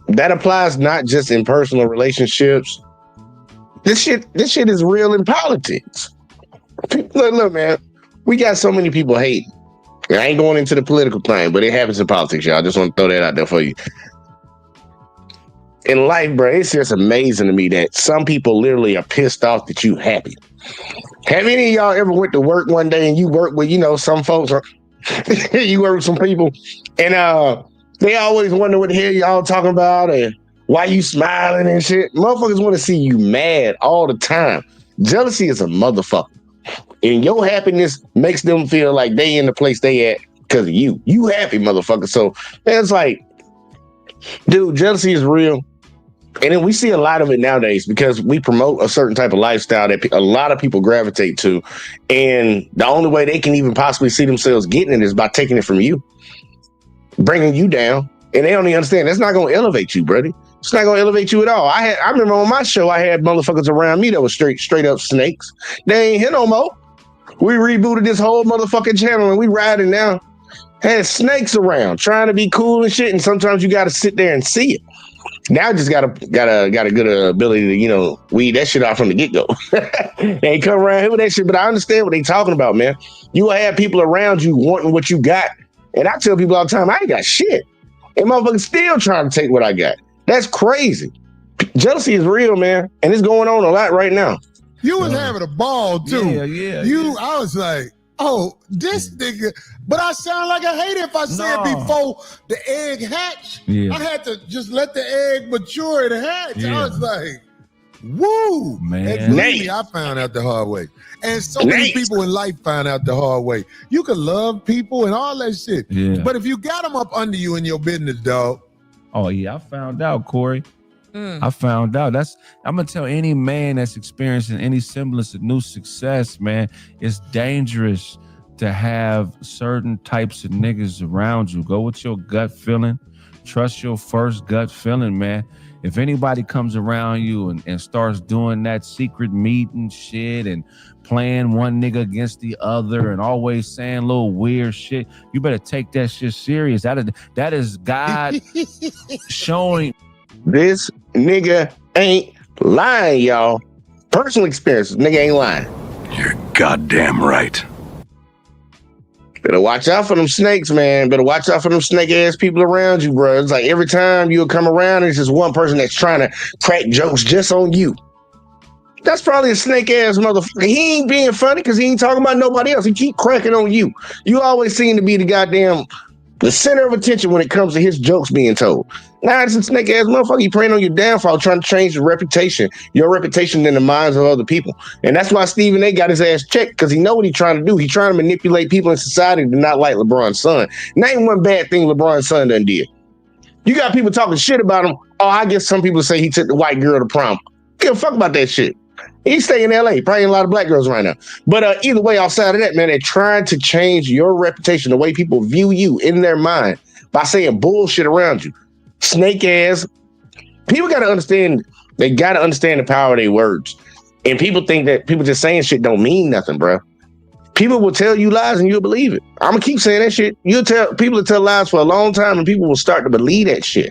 That applies not just in personal relationships. This shit is real in politics. Look, man, we got so many people hating. And I ain't going into the political thing, but it happens in politics, y'all. I just want to throw that out there for you. In life, bro, it's just amazing to me that some people literally are pissed off that you happy. Have any of y'all ever went to work one day and you work with, some folks, or you work with some people, and they always wonder what the hell y'all talking about and why you smiling and shit? Motherfuckers want to see you mad all the time. Jealousy is a motherfucker. And your happiness makes them feel like they in the place they at because of you. You happy, motherfucker. So it's like, dude, jealousy is real. And then we see a lot of it nowadays because we promote a certain type of lifestyle that a lot of people gravitate to. And the only way they can even possibly see themselves getting it is by taking it from you, bringing you down. And they don't even understand that's not going to elevate you, brother. It's not going to elevate you at all. I remember on my show, I had motherfuckers around me that was straight up snakes. They ain't here no more. We rebooted this whole motherfucking channel and we riding now. had snakes around trying to be cool and shit, and sometimes you got to sit there and see it. Now just got a good ability to weed that shit off from the get go. They ain't come around here with that shit, but I understand what they talking about, man. You will have people around you wanting what you got, and I tell people all the time, I ain't got shit, and motherfuckers still trying to take what I got. That's crazy. Jealousy is real, man, and it's going on a lot right now. You was having a ball too. Yeah. I was like, oh, this nigga. But I sound like a hater if I said before the egg hatch. Yeah. I had to just let the egg mature and hatch. Yeah. I was like, woo. Man. And believe me, I found out the hard way. And so many people in life found out the hard way. You can love people and all that shit. Yeah. But if you got them up under you in your business, dog. Oh yeah, I found out, Corey. I found out. I'm gonna tell any man that's experiencing any semblance of new success, man, it's dangerous to have certain types of niggas around you. Go with your gut feeling. Trust your first gut feeling, man. If anybody comes around you and starts doing that secret meeting shit and playing one nigga against the other and always saying little weird shit, you better take that shit serious. That is God showing. This nigga ain't lying, y'all. Personal experience, nigga ain't lying. You're goddamn right. Better watch out for them snakes, man. Better watch out for them snake ass people around you, bro. It's like every time you'll come around, it's just one person that's trying to crack jokes just on you. That's probably a snake ass motherfucker. He ain't being funny because he ain't talking about nobody else. He keep cracking on you. You always seem to be the center of attention when it comes to his jokes being told. Nah, it's a snake ass motherfucker. You praying on your downfall, trying to change your reputation in the minds of other people. And that's why Stephen A got his ass checked, because he know what he's trying to do. He's trying to manipulate people in society to not like LeBron's son. Name one bad thing LeBron's son done did. You got people talking shit about him. Oh, I guess some people say he took the white girl to prom. Give a fuck about that shit. He stay in LA, probably a lot of black girls right now. But either way, outside of that, man, they're trying to change your reputation, the way people view you in their mind, by saying bullshit around you. Snake ass. People got to understand, they got to understand the power of their words. And people think that people just saying shit don't mean nothing, bro. People will tell you lies and you'll believe it. I'm going to keep saying that shit. People will tell lies for a long time and people will start to believe that shit.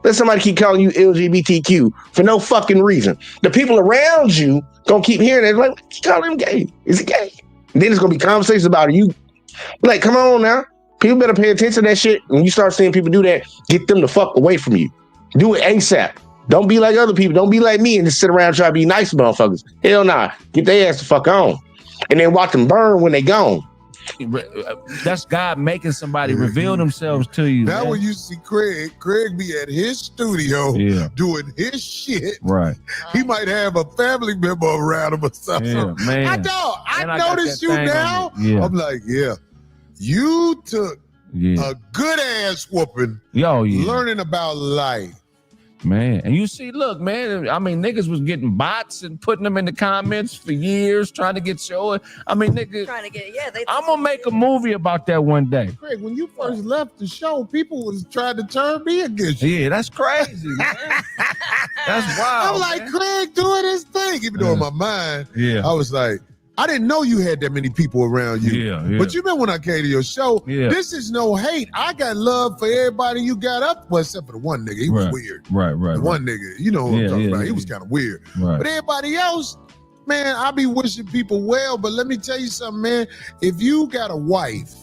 Let somebody keep calling you LGBTQ for no fucking reason. The people around you gonna keep hearing it. Like, what you call him gay? Is he gay? And then it's gonna be conversations about it. You like, come on now. People better pay attention to that shit. When you start seeing people do that, get them the fuck away from you. Do it ASAP. Don't be like other people. Don't be like me and just sit around trying to be nice to motherfuckers. Hell nah. Get their ass the fuck on. And then watch them burn when they gone. That's God making somebody reveal themselves to you. Now man. when you see Craig be at his studio doing his shit. Right. He might have a family member around him or something. Yeah, man. I noticed you now. Yeah. I'm like, yeah. You took a good ass whooping learning about life. Man, and you see, look, man, I mean, niggas was getting bots and putting them in the comments for years, trying to get show. I mean, niggas Trying to get I'm gonna make a movie about that one day. Craig, when you first left the show, people was trying to turn me against you. Yeah, that's crazy, man. That's wild. I'm like, man. Craig doing his thing. Even though in my mind, I was like, I didn't know you had that many people around you. Yeah. But you remember when I came to your show, this is no hate. I got love for everybody you got up, well, except for the one nigga. He was weird. Right. The one nigga, you know what I'm talking about. He was kind of weird. Right. But everybody else, man, I be wishing people well. But let me tell you something, man. If you got a wife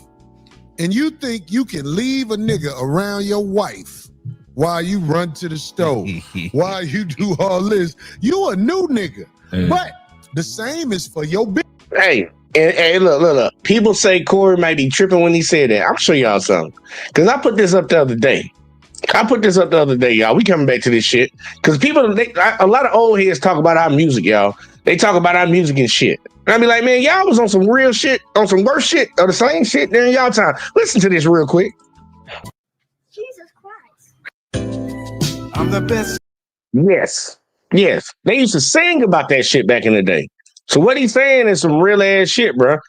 and you think you can leave a nigga around your wife while you run to the stove, while you do all this, you a new nigga. But the same is for your bitch. Hey, look. People say Corey might be tripping when he said that. I'll show y'all something. Because I put this up the other day. Y'all. We coming back to this shit. Because a lot of old heads talk about our music, y'all. They talk about our music and shit. And I be like, man, y'all was on some real shit, on some worse shit, or the same shit during y'all time. Listen to this real quick. Jesus Christ. I'm the best. Yes. They used to sing about that shit back in the day. So what he's saying is some real ass shit, bro.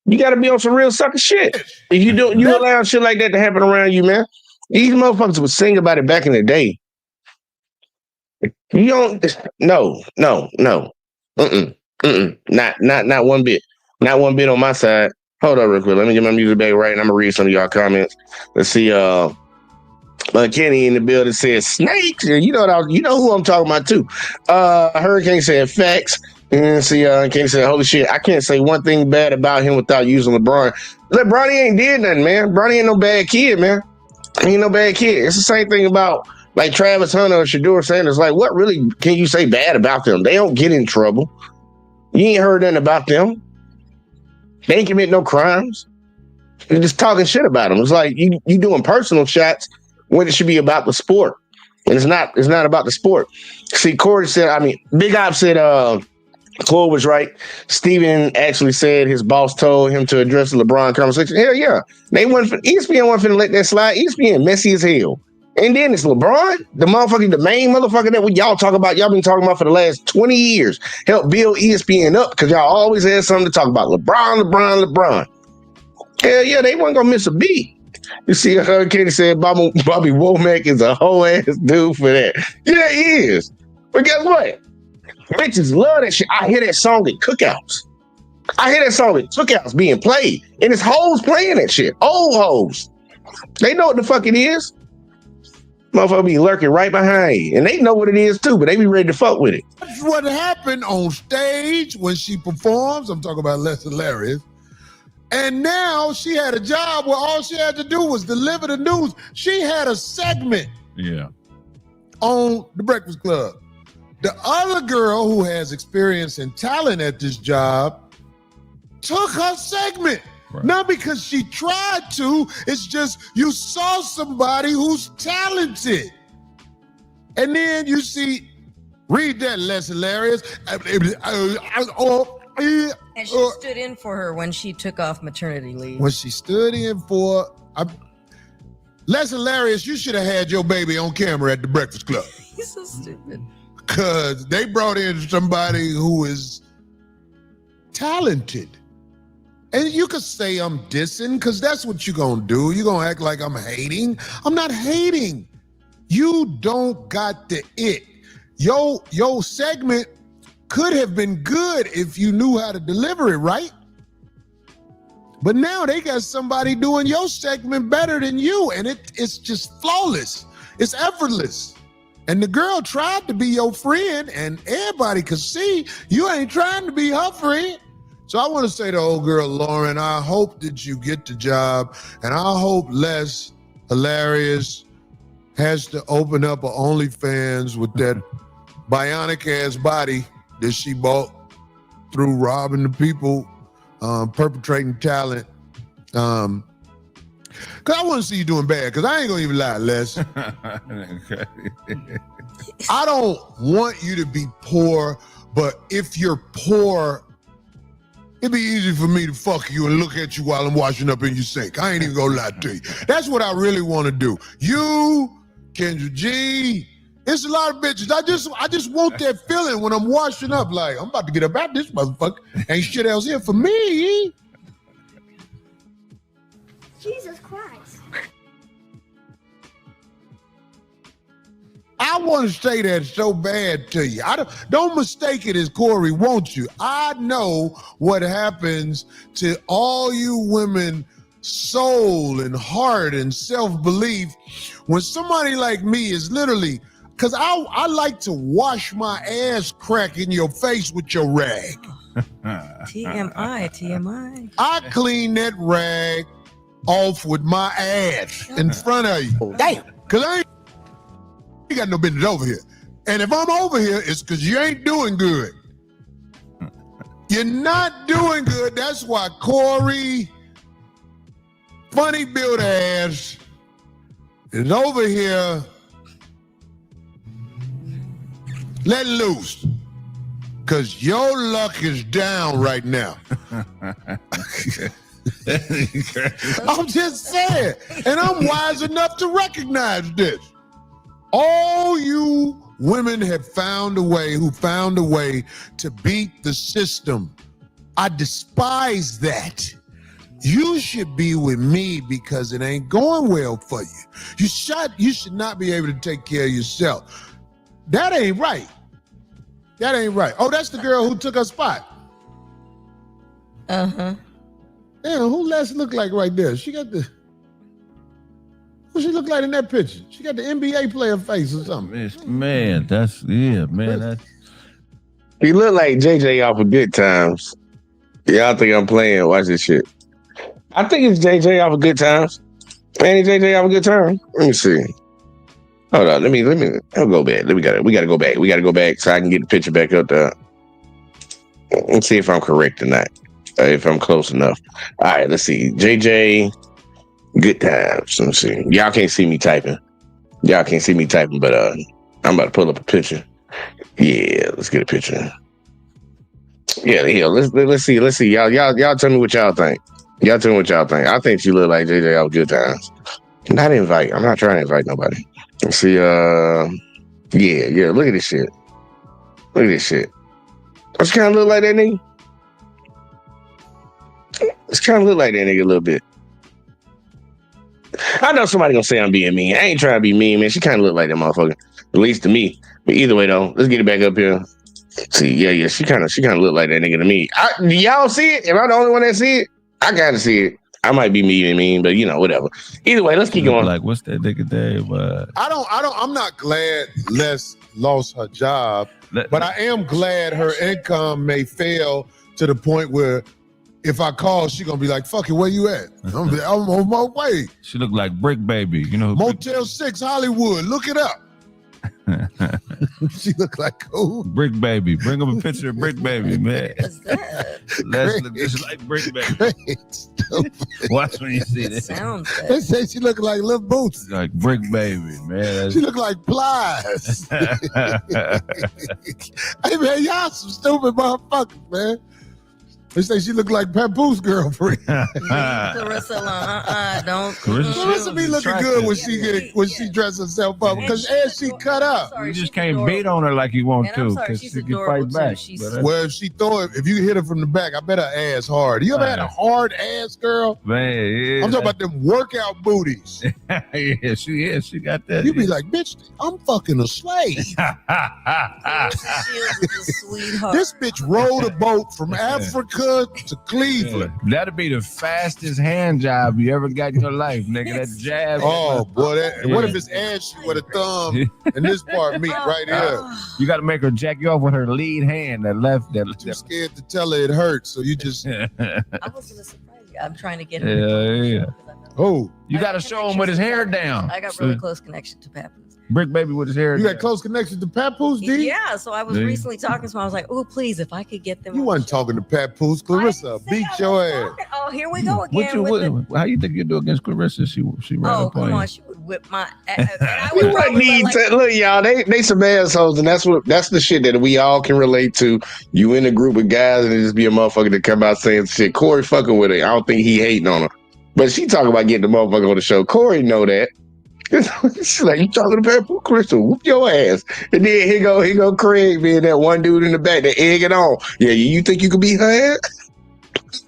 You got to be on some real sucker shit. If you allow shit like that to happen around you, man. These motherfuckers would sing about it back in the day. You don't. No. Not one bit. Not one bit on my side. Hold up real quick. Let me get my music back right, and I'm gonna read some of y'all comments. Let's see. Kenny in the building says snakes. You know who I'm talking about too. Hurricane said facts. And see, Kenny said, holy shit, I can't say one thing bad about him without using LeBron. Look, Bronny ain't did nothing, man. Bronny ain't no bad kid, man. He ain't no bad kid. It's the same thing about like Travis Hunter or Shedeur Sanders. Like, what really can you say bad about them? They don't get in trouble. You ain't heard nothing about them. They ain't commit no crimes. You're just talking shit about them. It's like you doing personal shots when it should be about the sport. And it's not about the sport. See, Corey said, Big Op said, Cole was right. Steven actually said his boss told him to address the LeBron conversation. Hell yeah. ESPN wasn't finna let that slide. ESPN messy as hell. And then it's LeBron, the main motherfucker that y'all talk about, y'all been talking about for the last 20 years, helped build ESPN up because y'all always had something to talk about. LeBron. Hell yeah, they weren't gonna miss a beat. You see, Katie said Bobby Womack is a whole ass dude for that. Yeah, he is. But guess what? Bitches love that shit. I hear that song at cookouts. Being played. And it's hoes playing that shit. Old hoes. They know what the fuck it is. Motherfucker be lurking right behind you. And they know what it is too, but they be ready to fuck with it. That's what happened on stage when she performs. I'm talking about Les Hilarious. And now she had a job where all she had to do was deliver the news. She had a segment on The Breakfast Club. The other girl who has experience and talent at this job took her segment. Right. Not because she tried to, it's just you saw somebody who's talented. And then you see, read that, Les Hilarious. And she stood in for her when she took off maternity leave. When she stood in for, Les Hilarious, you should have had your baby on camera at The Breakfast Club. He's so stupid. Because they brought in somebody who is talented. And you could say I'm dissing, because that's what you're going to do. You're going to act like I'm hating. I'm not hating. You don't got the it. Your segment could have been good if you knew how to deliver it, right? But now they got somebody doing your segment better than you, and it's just flawless. It's effortless. And the girl tried to be your friend, and everybody could see you ain't trying to be her friend. So I want to say to old girl Lauren, I hope that you get the job, and I hope Les Hilarious has to open up an OnlyFans with that bionic ass body that she bought through robbing the people, perpetrating talent. Because I want to see you doing bad, because I ain't going to even lie, Les. I don't want you to be poor, but if you're poor, it'd be easy for me to fuck you and look at you while I'm washing up in your sink. I ain't even going to lie to you. That's what I really want to do. You, Kendra G, it's a lot of bitches. I just want that feeling when I'm washing up, like, I'm about to get up out this motherfucker. Ain't shit else here for me. Jesus Christ. I want to say that so bad to you. Don't mistake it as Corey wants you. I know what happens to all you women, soul and heart and self-belief, when somebody like me is literally, because I like to wash my ass crack in your face with your rag. TMI. I clean that rag off with my ass in front of you. Damn. Because I ain't got no business over here. And if I'm over here, it's because you ain't doing good. You're not doing good. That's why Corey, funny build ass, is over here letting loose. Because your luck is down right now. I'm just saying. And I'm wise enough to recognize this. All you women have found a way to beat the system. I despise that. You should be with me because it ain't going well for you. You should not be able to take care of yourself. That ain't right. Oh, that's the girl who took her spot. Uh-huh. Damn, who Les look like right there? She got the. What she look like in that picture? She got the NBA player face or something. Man, that's man. That's He look like JJ off of Good Times. Y'all think I'm playing? Watch this shit. I think it's JJ off of Good Times. Man, JJ off of Good Times. Let me see. Hold on. Let me. I'll go back. We gotta go back. We gotta go back so I can get the picture back up there. Let's see if I'm correct or not. If I'm close enough. All right. Let's see. JJ. Good Times. Let me see. Y'all can't see me typing. But I'm about to pull up a picture. Yeah, let's get a picture. Yeah. Let's see. Y'all tell me what y'all think. I think she look like JJ off Good Times. Not invite. I'm not trying to invite nobody. Let's see. Yeah. Look at this shit. Does she kind of look like that nigga? It's kind of look like that nigga a little bit. I know somebody gonna say I'm being mean. I ain't trying to be mean, man. She kind of look like that motherfucker, at least to me. But either way, though, let's get it back up here. See, yeah. She kind of look like that nigga to me. Do y'all see it? Am I the only one that see it? I gotta see it. I might be mean, but whatever. Either way, let's keep going. Like, what's that nigga name? I'm not glad Les lost her job, but I am glad her income may fail to the point where if I call, she gonna be like, "Fuck it, where you at?" I'm on my way. She look like Brick Baby, Motel 6 Hollywood. Look it up. She look like who? Brick Baby. Bring up a picture of Brick Baby, man. What's that? Let's look just like Brick Baby. Watch when you see this. Sounds They bad. say she look like Lil Boots. Like Brick Baby, man. She look like Plies. Hey man, y'all some stupid motherfuckers, man. They say she look like Papoose girlfriend. Clarissa alone. Don't. Clarissa be looking good when she dress herself up because as she cut up. You just can't beat on her like you want And I'm to sorry, because she's she can adorable, fight too. back. She's- But, Well, if you hit her from the back, I bet her ass hard. You ever had a hard ass girl? man, yeah. I'm talking about them workout booties. Yeah, she got that. You be like, bitch, I'm fucking a slave. Clarissa Shields is a sweetheart. This bitch rode a boat from Africa to Cleveland. That'd be the fastest hand job you ever got in your life, nigga. That jab. Oh boy, what Yeah. if it's ashy with a thumb and this part meet right here? You got to make her jack you off with her lead hand. That left. Too scared to tell her it hurts, so you just I was gonna surprise you. I'm trying to get her. Yeah. oh, You got to show him with his hair down. I got really close connection to Papoose. Brick Baby with his hair you down. got close connection to Papoose, D? Yeah, so I was D? recently talking to him. I was like, "Oh, please, if I could get them." You on the wasn't show." talking to Papoose. Clarissa I didn't say beat I your was ass. talking. Oh, here we go What again. you, with the- what, how you think you do against Clarissa? She ran Oh, up on come you. on, she would whip my ass. And I We would wouldn't probably need like, to look, y'all. They some assholes, and that's the shit that we all can relate to. You in a group of guys, and it just be a motherfucker that come out saying shit. Corey fucking with it. I don't think he hating on her, but she talking about getting the motherfucker on the show. Corey know that. She's like, you talking to Papoose? Crystal, whoop your ass. And then here go Craig being that one dude in the back that egg it on. Yeah, you think you could beat her ass?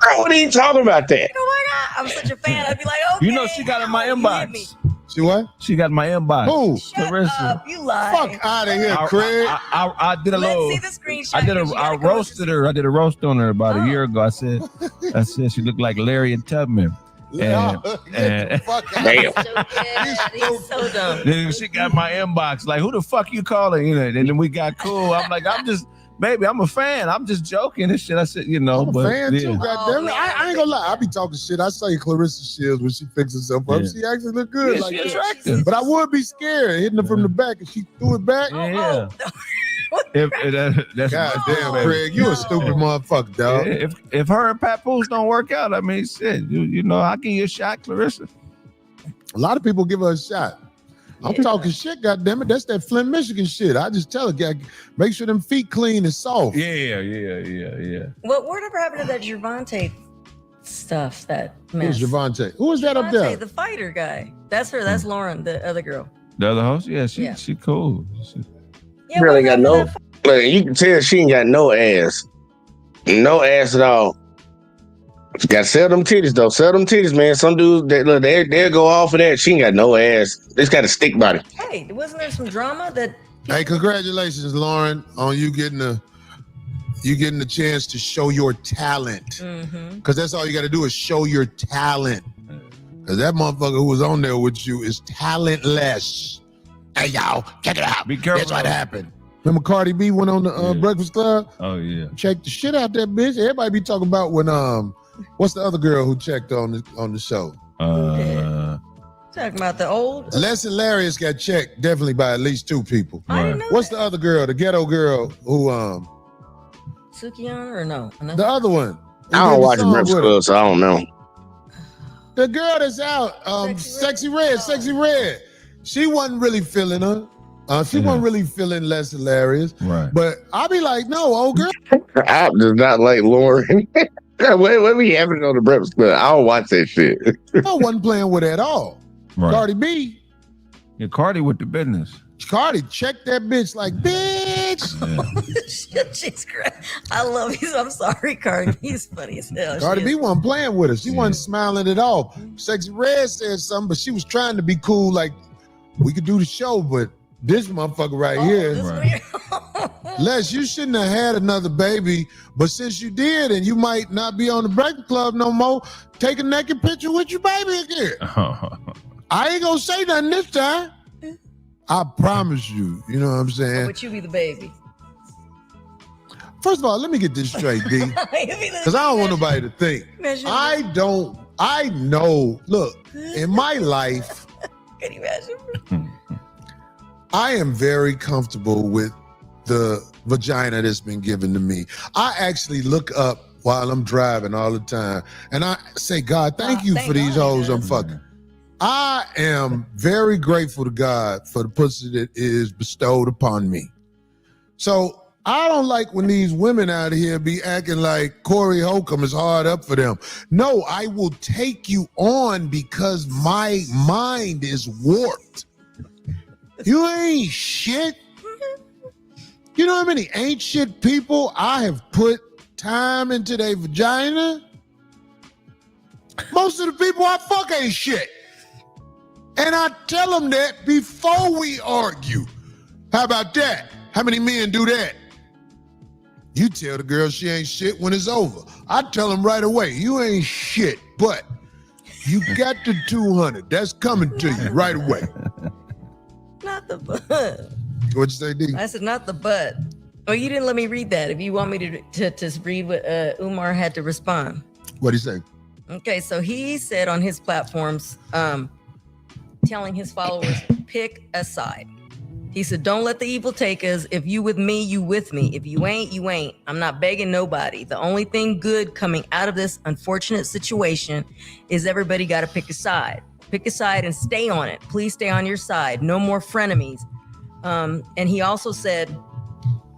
I wasn't even talking about that. oh my god, I'm such a fan. I'd be like, okay. You know she got in my hit me. inbox. She what? She got in my inbox. Who? Shut Clarissa. up, you lie. Fuck out of here, Craig. I did a Let's little. see the screenshot. I did You I gotta go roasted her. I did a roast on her about Oh. a year ago. I said she looked like Larry and Tubman. Get the fuck out. Damn. He's so dumb. Then she got my inbox like, who the fuck you calling? And then we got cool. I'm like, baby, I'm a fan. I'm just joking and shit. I said, I'm a but fan yeah. too, goddamn it. I ain't gonna lie. I be talking shit. I say Clarissa Shields when she fixes herself up. Yeah. She actually look good Yeah, like she that. attractive. But I would be scared hitting her from the back and she threw it back. Yeah. Oh, That's God damn, No. Craig, you a stupid motherfucker, dog. If her and Papoose don't work out, I mean, shit, you know, I'll give you a shot, Clarissa. A lot of people give her a shot. I'm talking shit, goddamn it. That's that Flint, Michigan shit. I just tell her, make sure them feet clean and soft. Yeah. whatever happened to that Gervonta stuff? That mess. Who's Javante? Who is that up Gervonta, there? the fighter guy. That's her. That's Lauren, the other girl. The other host, yeah, Yeah. she cool. Yeah, Really what got happened to no. that Look, you can tell she ain't got no ass. No ass at all. She got to sell them titties, though. Sell them titties, man. Some dudes, they'll go off of that. She ain't got no ass. It's got a stick body. Hey, wasn't there some drama that? Hey, congratulations, Lauren, on you getting you getting the chance to show your talent. Because that's all you got to do is show your talent. Because that motherfucker who was on there with you is talentless. Hey, y'all, check it out. Be careful. That's what happened. Remember Cardi B went on the Breakfast Club? Oh, yeah. Checked the shit out that bitch. Everybody be talking about when, what's the other girl who checked on the show? Talking about the old. Les Hilarious got checked definitely by at least 2 people. I didn't know What's that. the other girl, the ghetto girl who, Sukiyana or no? the other one? who I did don't the watch the song Breakfast with her? Club, so I don't know. The girl that's out, Sexy Red. She wasn't really feeling her. She wasn't really feeling Les Hilarious. Right. But I be like, no, old girl. I does not like Lauren. what we having on the Breakfast Club? I don't watch that shit. I wasn't playing with her at all. Right. Cardi B. Yeah, Cardi with the business. Cardi checked that bitch like, bitch. She's great. I love you. I'm sorry, Cardi. He's funny as hell. Cardi She B is. wasn't playing with her. She wasn't smiling at all. Sexy Red said something, but she was trying to be cool. Like, we could do the show, but this motherfucker right here. This Right. weird. Les, you shouldn't have had another baby, but since you did, and you might not be on the Breakfast Club no more, take a naked picture with your baby again. I ain't gonna say nothing this time. I promise you. You know what I'm saying? But you be the baby. First of all, let me get this straight, D, because I don't want nobody to think. I know, look, in my life, Can you imagine? I am very comfortable with the vagina that's been given to me. I actually look up while I'm driving all the time, and I say, God, thank you thank for these God he hoes I'm does. fucking. I am very grateful to God for the pussy that is bestowed upon me. So I don't like when these women out here be acting like Corey Holcomb is hard up for them. No, I will take you on because my mind is warped. You ain't shit. You know how many ain't shit people I have put time into their vagina? Most of the people I fuck ain't shit. And I tell them that before we argue. How about that? How many men do that? You tell the girl she ain't shit when it's over. I tell them right away, you ain't shit, but you got the 200. That's coming to you right away. Not the butt. What'd you say, D? I said not the butt. Oh, you didn't let me read that. If you want me to read what Umar had to respond. What'd he say? Okay, so he said on his platforms, telling his followers, pick a side. He said, don't let the evil take us. If you with me, you with me. If you ain't, you ain't. I'm not begging nobody. The only thing good coming out of this unfortunate situation is everybody got to pick a side. Pick a side and stay on it. Please stay on your side. No more frenemies. And he also said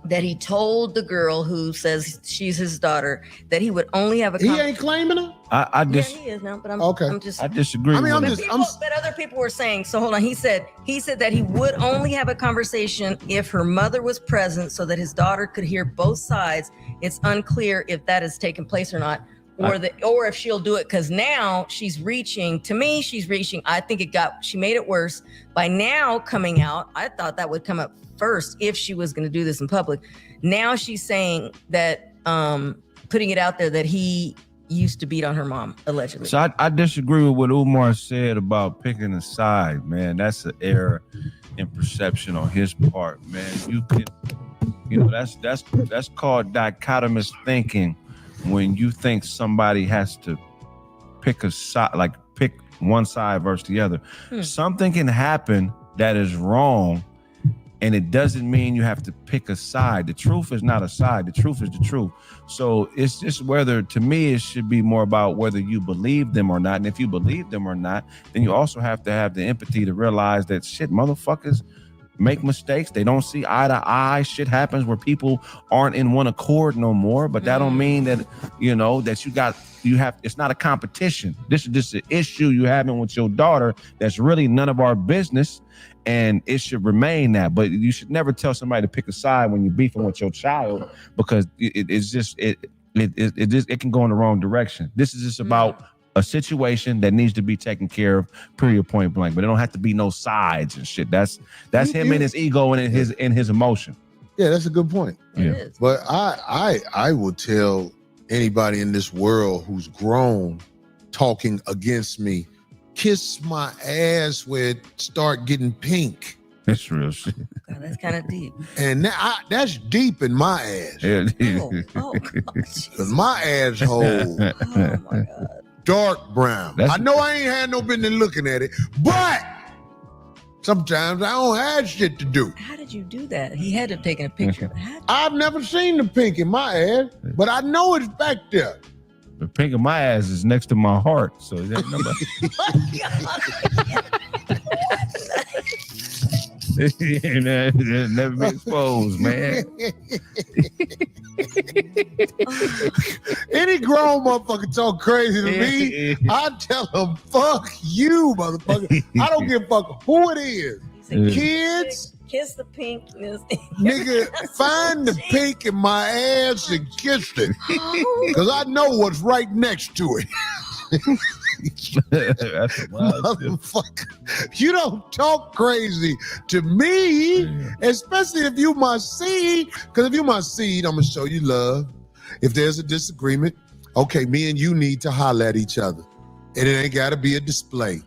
that he told the girl who says she's his daughter that he would only have a He ain't claiming her? I yeah, he is now, but I'm just I disagree. I mean, with I'm it. just- but other people were saying, so hold on. He said that he would only have a conversation if her mother was present so that his daughter could hear both sides. It's unclear if that has taken place or not, or if she'll do it, because now she's reaching. I think she made it worse by now coming out. I thought that would come up first if she was going to do this in public. Now she's saying that putting it out there that he used to beat on her mom, allegedly. So I disagree with what Umar said about picking a side, man. That's an error in perception on his part, man. That's called dichotomous thinking, when you think somebody has to pick a side, like pick one side versus the other. Something can happen that is wrong, and it doesn't mean you have to pick a side. The truth is not a side. The truth is the truth. So it's just whether, to me, it should be more about whether you believe them or not. And if you believe them or not, then you also have to have the empathy to realize that shit, motherfuckers make mistakes. They don't see eye to eye. Shit happens where people aren't in one accord no more. But that don't mean that, that you have, it's not a competition. This is just an issue you having with your daughter that's really none of our business. And it should remain that. But you should never tell somebody to pick a side when you're beefing with your child, because it can go in the wrong direction. This is just about a situation that needs to be taken care of, period, point blank. But it don't have to be no sides and shit. That's him and his ego and his emotion. Yeah, that's a good point. It Yeah. is. But I will tell anybody in this world who's grown talking against me, kiss my ass where it start getting pink. That's real shit. God, that's kind of deep. And that's deep in my ass. Yeah. Oh, God. Cause my asshole Oh, my God. dark brown. That's- I know I ain't had no business looking at it, but sometimes I don't have shit to do. How did you do that? He had to have taken a picture. I've never seen the pink in my ass, but I know it's back there. The pink of my ass is next to my heart, so that nobody. Never be exposed, man. Any grown motherfucker talk crazy to me, I tell them, fuck you, motherfucker. I don't give a fuck who it is. Kids, Kiss the pinkness. nigga, find the pink in my ass and kiss it. Because I know what's right next to it. That's a wild shit. Motherfucker, you don't talk crazy to me, especially if you my seed. Because if you my seed, I'm going to show you love. If there's a disagreement, okay, me and you need to holler at each other. And it ain't got to be a display.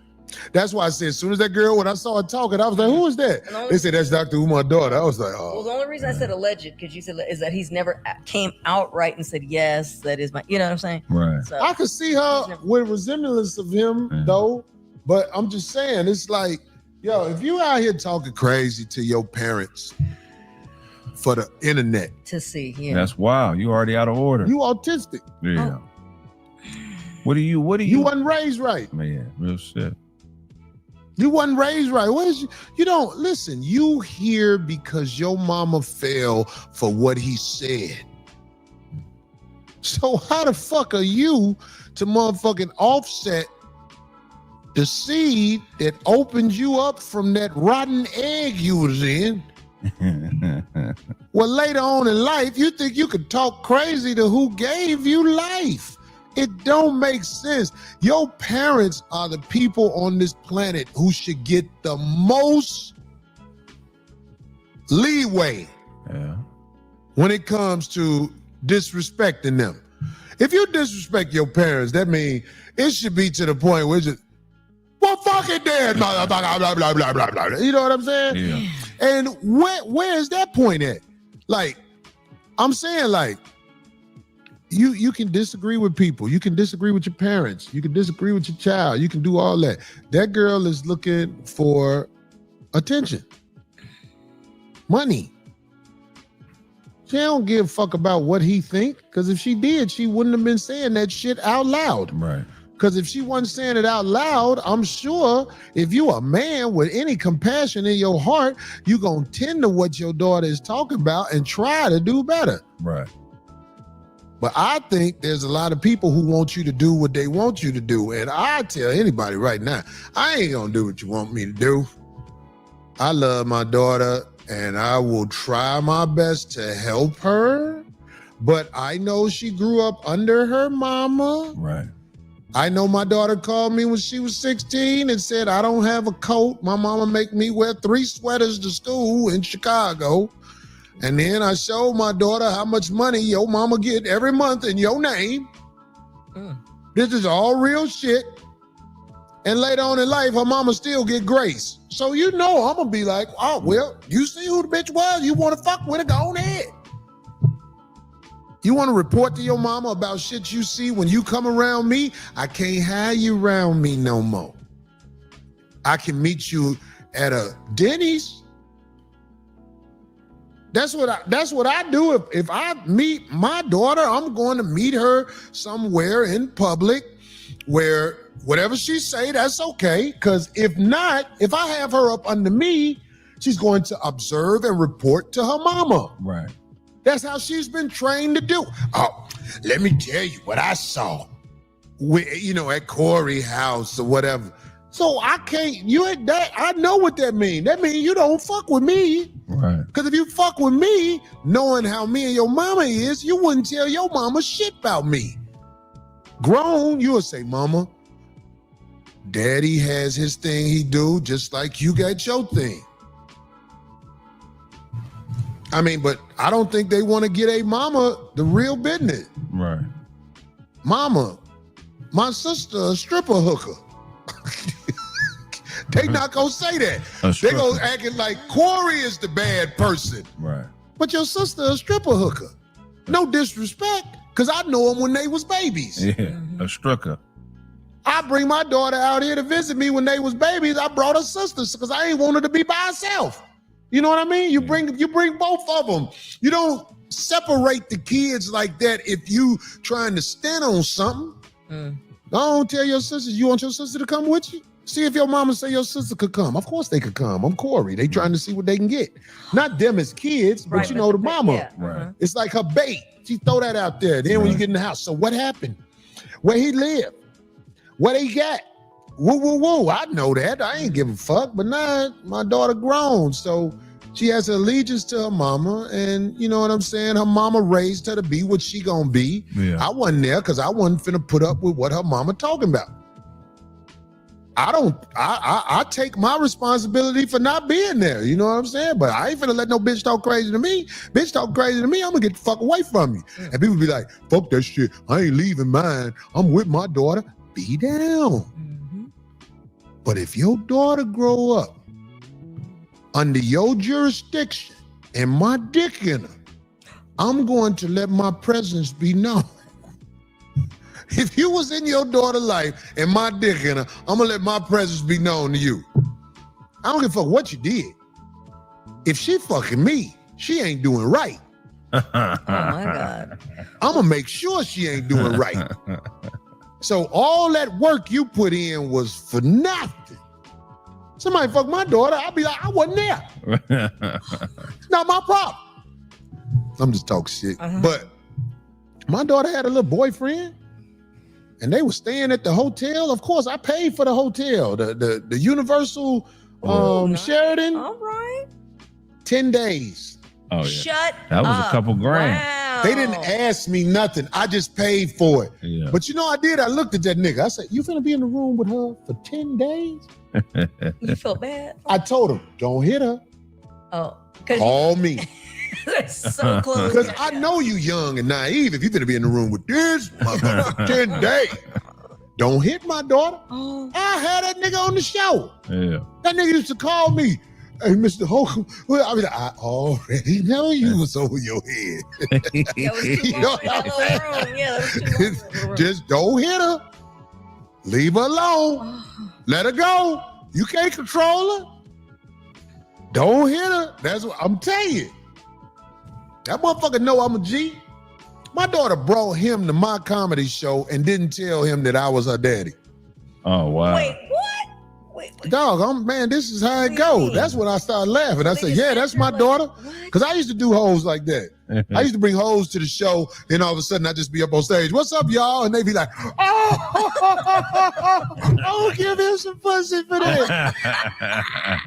That's why I said, as soon as that girl, when I saw her talking, I was like, who is that? They said, that's Dr. Umar's daughter. I was like, Well, oh. the only reason I said alleged, because you said, is that he's never came out right and said, yes, that is my, you know what I'm saying? Right. So, I could see her with resemblance of him, though. But I'm just saying, it's like, yo, if you out here talking crazy to your parents for the internet, to see, yeah. That's wild. You already out of order. you autistic. Yeah. What do you? You wasn't raised right. Man, real shit. You wasn't raised right. What is you don't listen. You here because your mama fell for what he said. So how the fuck are you to motherfucking offset the seed that opened you up from that rotten egg you was in? Well, later on in life, you think you could talk crazy to who gave you life. It don't make sense. Your parents are the people on this planet who should get the most leeway when it comes to disrespecting them. If you disrespect your parents, that means it should be to the point where it's just, well, fuck it then, blah, blah, blah, blah, blah, blah, blah. You know what I'm saying? Yeah. And where is that point at? Like, I'm saying, like, you can disagree with people. You can disagree with your parents. You can disagree with your child. You can do all that. That girl is looking for attention, money. She don't give a fuck about what he think, because if she did, she wouldn't have been saying that shit out loud. Right. Because if she wasn't saying it out loud, I'm sure if you a man with any compassion in your heart, you gonna tend to what your daughter is talking about and try to do better. Right. But I think there's a lot of people who want you to do what they want you to do. And I tell anybody right now, I ain't gonna do what you want me to do. I love my daughter and I will try my best to help her. But I know she grew up under her mama. Right. I know my daughter called me when she was 16 and said, I don't have a coat. My mama make me wear 3 sweaters to school in Chicago. And then I showed my daughter how much money your mama get every month in your name. This is all real shit. And later on in life, her mama still get grace. So you know I'm gonna be like, oh, well, you see who the bitch was? You wanna fuck with her, go on ahead. You wanna report to your mama about shit you see when you come around me? I can't have you around me no more. I can meet you at a Denny's. That's what I do. If I meet my daughter, I'm going to meet her somewhere in public where whatever she say, that's okay. Because if not, if I have her up under me, she's going to observe and report to her mama. Right. That's how she's been trained to do. Oh, let me tell you what I saw, at Corey house or whatever. So I can't, I know what that means. That means you don't fuck with me. Right. Because if you fuck with me, knowing how me and your mama is, you wouldn't tell your mama shit about me. Grown, you would say, mama, daddy has his thing he do, just like you got your thing. I mean, but I don't think they want to get a mama the real business. Right. Mama, my sister a stripper hooker. They not gonna say that. They gonna acting like Corey is the bad person. Right. But your sister a stripper hooker. No disrespect, because I know them when they was babies. Yeah, a stripper. I bring my daughter out here to visit me when they was babies. I brought her sisters because I ain't want her to be by herself. You know what I mean? You bring both of them. You don't separate the kids like that if you trying to stand on something. Don't tell your sisters you want your sister to come with you. See if your mama say your sister could come. Of course they could come. I'm Corey. They trying to see what they can get. Not them as kids, but you know the mama. Yeah. Right. It's like her bait. She throw that out there. Then when you get in the house, so what happened? Where he live? What he got? Woo, woo, woo. I know that. I ain't give a fuck. But nah, my daughter grown. So she has allegiance to her mama. And you know what I'm saying? Her mama raised her to be what she gonna be. Yeah. I wasn't there because I wasn't finna put up with what her mama talking about. I take my responsibility for not being there. You know what I'm saying? But I ain't finna let no bitch talk crazy to me. Bitch talk crazy to me, I'm gonna get the fuck away from you. And people be like, fuck that shit. I ain't leaving mine. I'm with my daughter. Be down. But if your daughter grow up under your jurisdiction and my dick in her, I'm going to let my presence be known. If you was in your daughter's life and my dick in her, I'm gonna let my presence be known to you. I don't give a fuck what you did. If she fucking me, she ain't doing right. Oh my God. I'm gonna make sure she ain't doing right. So all that work you put in was for nothing. Somebody fuck my daughter, I'll be like, I wasn't there. It's not my problem. I'm just talking shit. But my daughter had a little boyfriend. And they were staying at the hotel. Of course, I paid for the hotel, the Universal Sheraton. All right. 10 days. Oh yeah. Shut That was up. a couple grand. Wow. They didn't ask me nothing. I just paid for it. Yeah. But you know I did? I looked at that nigga. I said, you finna be in the room with her for 10 days? You felt bad? I told him, don't hit her. Oh, because Call me. they're so close. Because I know you young and naive if you finna be in the room with this motherfucker for 10 days. Don't hit my daughter. Oh. I had that nigga on the show. Yeah. That nigga used to call me, hey, Mr. Holcomb. Well, I mean, I already know you was over your head. That was too You long know in that what I'm little room. Yeah, that was too long in that little room. Just don't hit her. Leave her alone. Let her go. You can't control her. Don't hit her. That's what I'm telling you. That motherfucker know I'm a G. My daughter brought him to my comedy show and didn't tell him that I was her daddy. Oh wow. Wait, what? Wait. Dog, man, this is how it goes. That's when I started laughing. I said, yeah, that's my daughter. Because I used to do hoes like that. I used to bring hoes to the show, and all of a sudden I'd just be up on stage. What's up, y'all? And they'd be like, oh, give him some pussy for that.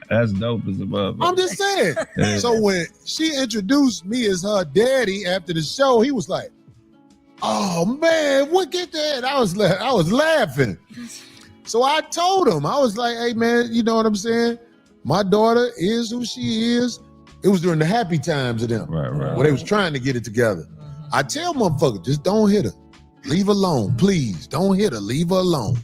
That's dope as above. I'm just saying. Yeah. So when she introduced me as her daddy after the show, he was like, oh man, what get that? I was laughing. So I told him, I was like, hey man, you know what I'm saying? My daughter is who she is. It was during the happy times of them. Right. When they was trying to get it together. I tell motherfuckers, just don't hit her. Leave her alone, please. Don't hit her, leave her alone.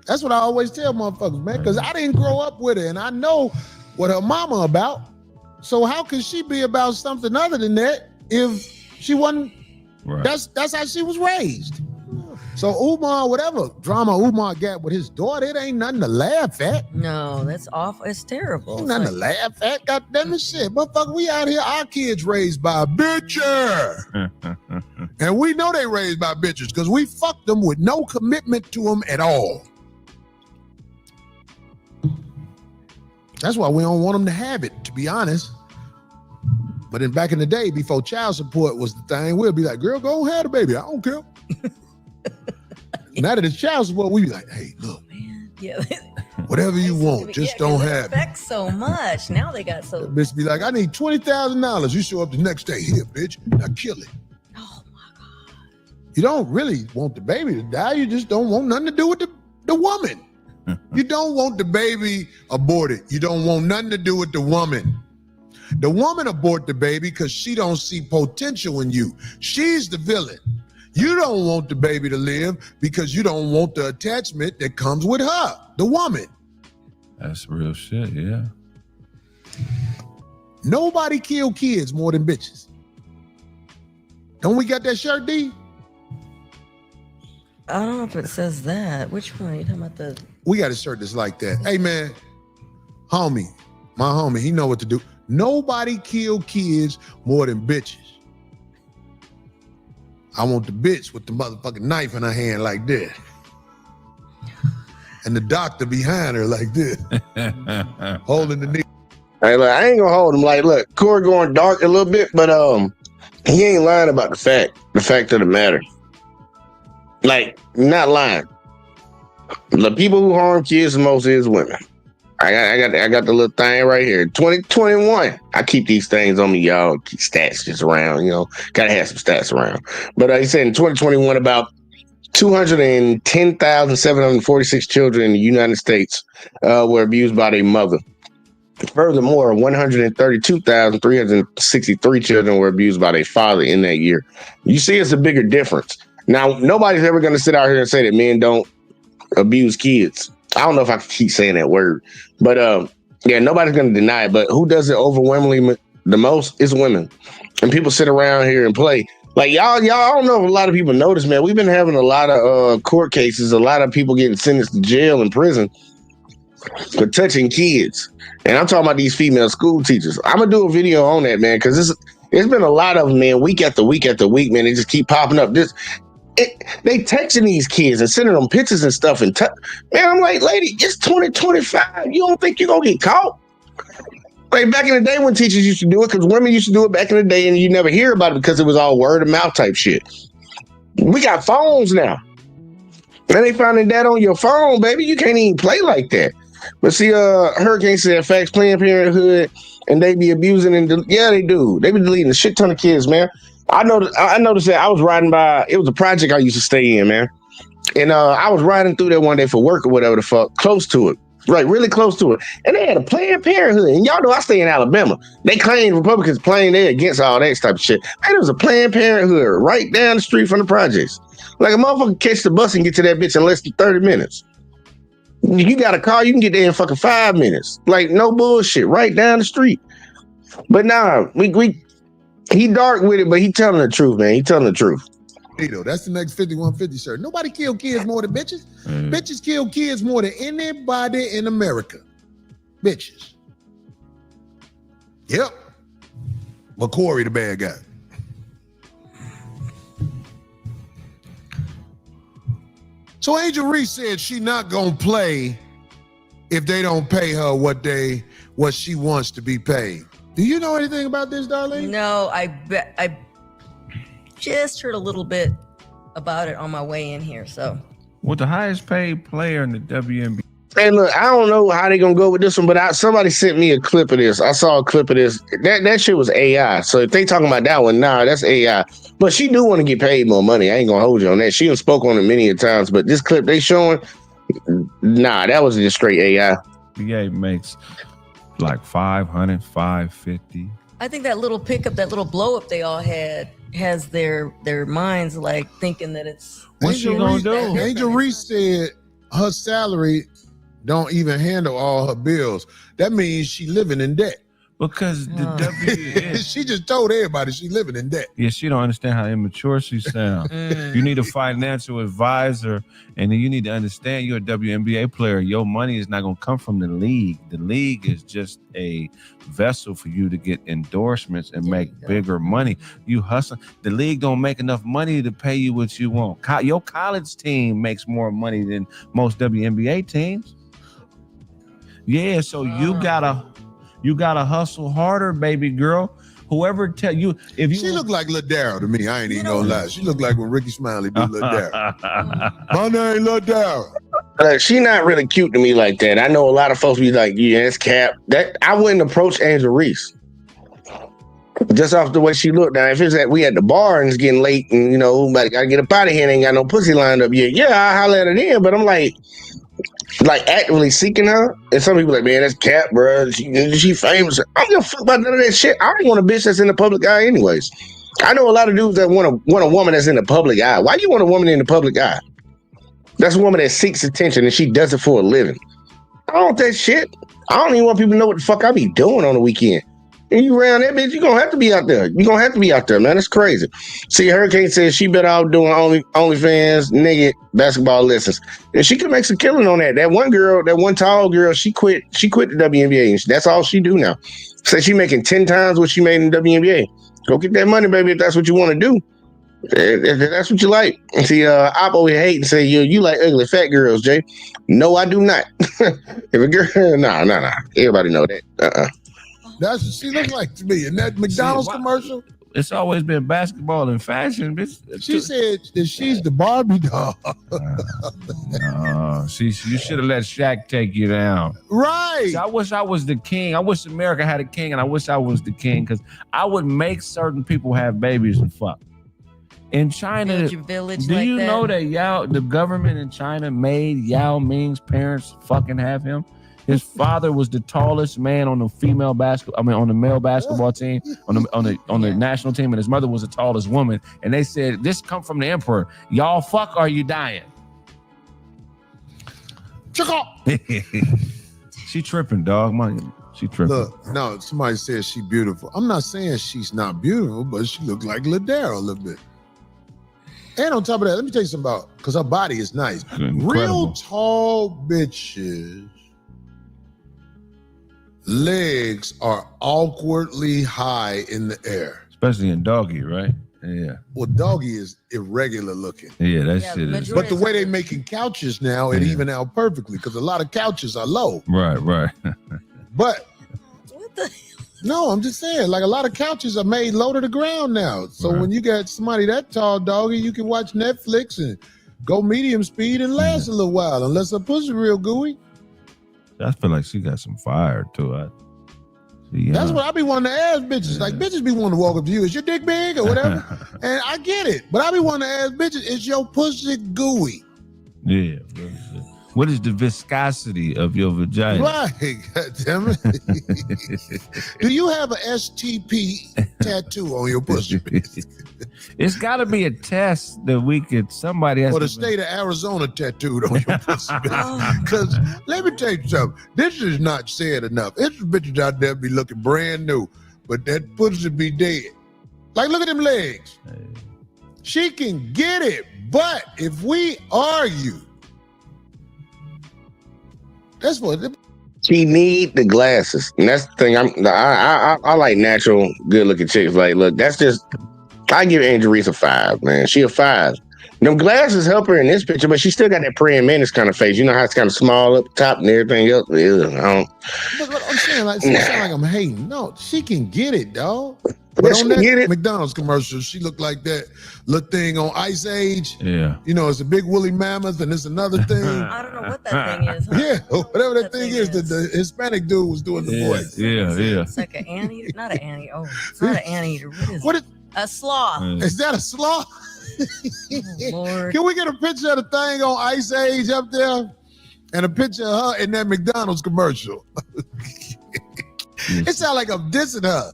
That's what I always tell motherfuckers, man, because I didn't grow up with her and I know what her mama about. So how could she be about something other than that if she wasn't? Right. That's how she was raised. So Umar, whatever drama Umar got with his daughter, it ain't nothing to laugh at. No, that's awful. It's terrible. Ain't It's nothing to laugh at. Goddamn it, shit. Motherfucker, we out here, our kids raised by a bitcher. And we know they raised by bitches because we fucked them with no commitment to them at all. That's why we don't want them to have it, to be honest. But then back in the day, before child support was the thing, we'll be like, girl, go have the baby. I don't care. Now that it's child support, we be like, hey, look, yeah. whatever you want, just don't have it. Affects so much. Now they got so. That bitch be like, I need $20,000. You show up the next day. Here, bitch. Now kill it. Oh my God. You don't really want the baby to die. You just don't want nothing to do with the woman. You don't want the baby aborted. You don't want nothing to do with the woman. The woman abort the baby because she don't see potential in you. She's the villain. You don't want the baby to live because you don't want the attachment that comes with her, the woman. That's real shit, yeah. Nobody kill kids more than bitches. Don't we got that shirt, D? I don't know if it says that. Which one? You talking about the? We got a shirt that's like that. Hey, man, homie, my homie, he know what to do. Nobody kill kids more than bitches. I want the bitch with the motherfucking knife in her hand like this. And the doctor behind her like this, holding the knee. Hey, look, I ain't gonna hold him. Like, look, Corey going dark a little bit, but he ain't lying about the fact of the matter. Like, not lying. The people who harm kids the most is women. I got the little thing right here. 2021. I keep these things on me, y'all. Keep stats just around, you know. Gotta have some stats around. But he said in 2021, about 210,746 children in the United States were abused by their mother. Furthermore, 132,363 children were abused by their father in that year. You see, it's a bigger difference. Now, nobody's ever going to sit out here and say that men don't abuse kids. I don't know if I can keep saying that word, but yeah, nobody's going to deny it. But who does it overwhelmingly the most is women. And people sit around here and play. Like y'all, I don't know if a lot of people notice, man. We've been having a lot of court cases, a lot of people getting sentenced to jail and prison for touching kids. And I'm talking about these female school teachers. I'm gonna do a video on that, man, because it's been a lot of them, man, week after week after week, man. They just keep popping up. They texting these kids and sending them pictures and stuff. And man, I'm like, lady, it's 2025. You don't think you're gonna get caught? Like back in the day when teachers used to do it, because women used to do it back in the day, and you never hear about it because it was all word of mouth type shit. We got phones now. And they finding that on your phone, baby. You can't even play like that. But see, Hurricane said facts, Planned Parenthood, and they be abusing and yeah, they do. They be deleting a shit ton of kids, man. I noticed that I was riding by. It was a project I used to stay in, man, and I was riding through there one day for work or whatever the fuck, close to it, right, really close to it, and they had a Planned Parenthood. And y'all know I stay in Alabama. They claim Republicans claim they against all that type of shit. Man, there was a Planned Parenthood right down the street from the projects. Like a motherfucker catch the bus and get to that bitch in less than 30 minutes. You got a car, you can get there in fucking 5 minutes. Like, no bullshit, right down the street. But nah, he dark with it, but he telling the truth, man. He telling the truth. That's the next 5150 shirt. Nobody kill kids more than bitches. Bitches kill kids more than anybody in America. Bitches. Yep. But Corey the bad guy. So Angel Reese said she not gonna play if they don't pay her what she wants to be paid. Do you know anything about this, Darlene? No, I just heard a little bit about it on my way in here. So, Well, the highest paid player in the WNBA. Hey, look, I don't know how they gonna go with this one, but somebody sent me a clip of this. I saw a clip of this. That shit was AI. So if they talking about that one, nah, that's AI. But she do want to get paid more money. I ain't gonna hold you on that. She done spoke on it many a times, but this clip they showing, nah, that was just straight AI. NBA makes like 500, 550. I think that little pickup, that little blow up they all had, has their minds like thinking that it's. What you gonna do? Angel Reese said her salary don't even handle all her bills. That means she living in debt. Because the she just told everybody she living in debt. Yeah, she don't understand how immature she sounds. You need a financial advisor, and then you need to understand you're a WNBA player. Your money is not going to come from the league. The league is just a vessel for you to get endorsements and make bigger money. You hustle. The league don't make enough money to pay you what you want. Your college team makes more money than most WNBA teams. Yeah, so you gotta hustle harder, baby girl. Whoever tell you if you she look like Lil Darryl to me. I ain't even gonna lie. She look like when Ricky Smiley do Lil Darryl. My name Lil Darryl. She not really cute to me like that. I know a lot of folks be like, yeah, it's cap. That I wouldn't approach Angel Reese. Just off the way she looked. Now, if it's that we at the bar and it's getting late and you know, like I get up out of here and ain't got no pussy lined up yet. Yeah, I holler at her then, but I'm like, like actively seeking her. And some people like, man, that's cap, bro. She famous. I don't give a fuck about none of that shit. I don't want a bitch that's in the public eye, anyways. I know a lot of dudes that want a woman that's in the public eye. Why do you want a woman in the public eye? That's a woman that seeks attention and she does it for a living. I don't want that shit. I don't even want people to know what the fuck I be doing on the weekend. And you around that bitch, you're gonna have to be out there. You're gonna have to be out there, man. That's crazy. See, Hurricane says she better out doing OnlyFans, nigga, basketball lessons. And she could make some killing on that. That one girl, that one tall girl, she quit the WNBA. And that's all she do now. Say she making 10 times what she made in the WNBA. Go get that money, baby, if that's what you want to do. If that's what you like. See, Op over here hate and say, you like ugly fat girls, Jay. No, I do not. If a girl, nah. Everybody know that. That's what she look like to me. In that McDonald's commercial, it's always been basketball and fashion, bitch. she said that she's the Barbie doll. You should have let Shaq take you down. Right. See, I wish I was the king. I wish America had a king, and I wish I was the king because I would make certain people have babies and fuck. In China, Build your village do like you that. know that the government in China made Yao Ming's parents fucking have him? His father was the tallest man on the on the male basketball team, on the national team, and his mother was the tallest woman. And they said, "This come from the emperor. Y'all fuck, or are you dying?" She tripping, dog. She tripping. Look, no, somebody says she's beautiful. I'm not saying she's not beautiful, but she looked like Ladera a little bit. And on top of that, let me tell you something about, because her body is nice. Incredible. Real tall bitches' legs are awkwardly high in the air. Especially in doggy, right? Yeah. Well, doggy is irregular looking. Yeah, that Yeah, shit is. majority- But the way they making couches now, it even out perfectly, because a lot of couches are low. Right. But What the? no, I'm just saying, like a lot of couches are made low to the ground now. So Right. when you got somebody that tall, doggy, you can watch Netflix and go medium speed and last a little while, unless her pussy real gooey. I feel like she got some fire to it. That's what I be wanting to ask bitches. Like bitches be wanting to walk up to you, is your dick big or whatever? And I get it, but I be wanting to ask bitches, is your pussy gooey? Yeah. What is the viscosity of your vagina? Right, goddammit. Do you have a STP tattoo on your pussy? It's got to be a test that somebody has Or the to state of Arizona tattooed on your pussy? Because let me tell you something. This is not said enough. It's bitches out there be looking brand new, but that pussy be dead. Like, look at them legs. She can get it, but if we argue, that's what. She need the glasses, and that's the thing. I like natural, good looking chicks. Like, look, that's just. I give Angel Reese a 5, man. She a 5. Them glasses help her in this picture, but she still got that praying mantis kind of face. You know how it's kind of small up top and everything else. Ew, But what I'm saying, like, it sound like I'm hating. No, she can get it, dog. But But she on that get it. McDonald's commercial, she looked like that little thing on Ice Age. Yeah. You know, it's a big woolly mammoth, and it's another thing. I don't know what that thing is. Huh? Yeah, whatever that thing is, is. the Hispanic dude was doing the voice. Yeah. It's like an anteater. Not an anteater. Oh, it's not an anteater. What is What it? A sloth. is that a sloth? Oh, Lord. Can we get a picture of the thing on Ice Age up there? And a picture of her in that McDonald's commercial. It sounds like I'm dissing her.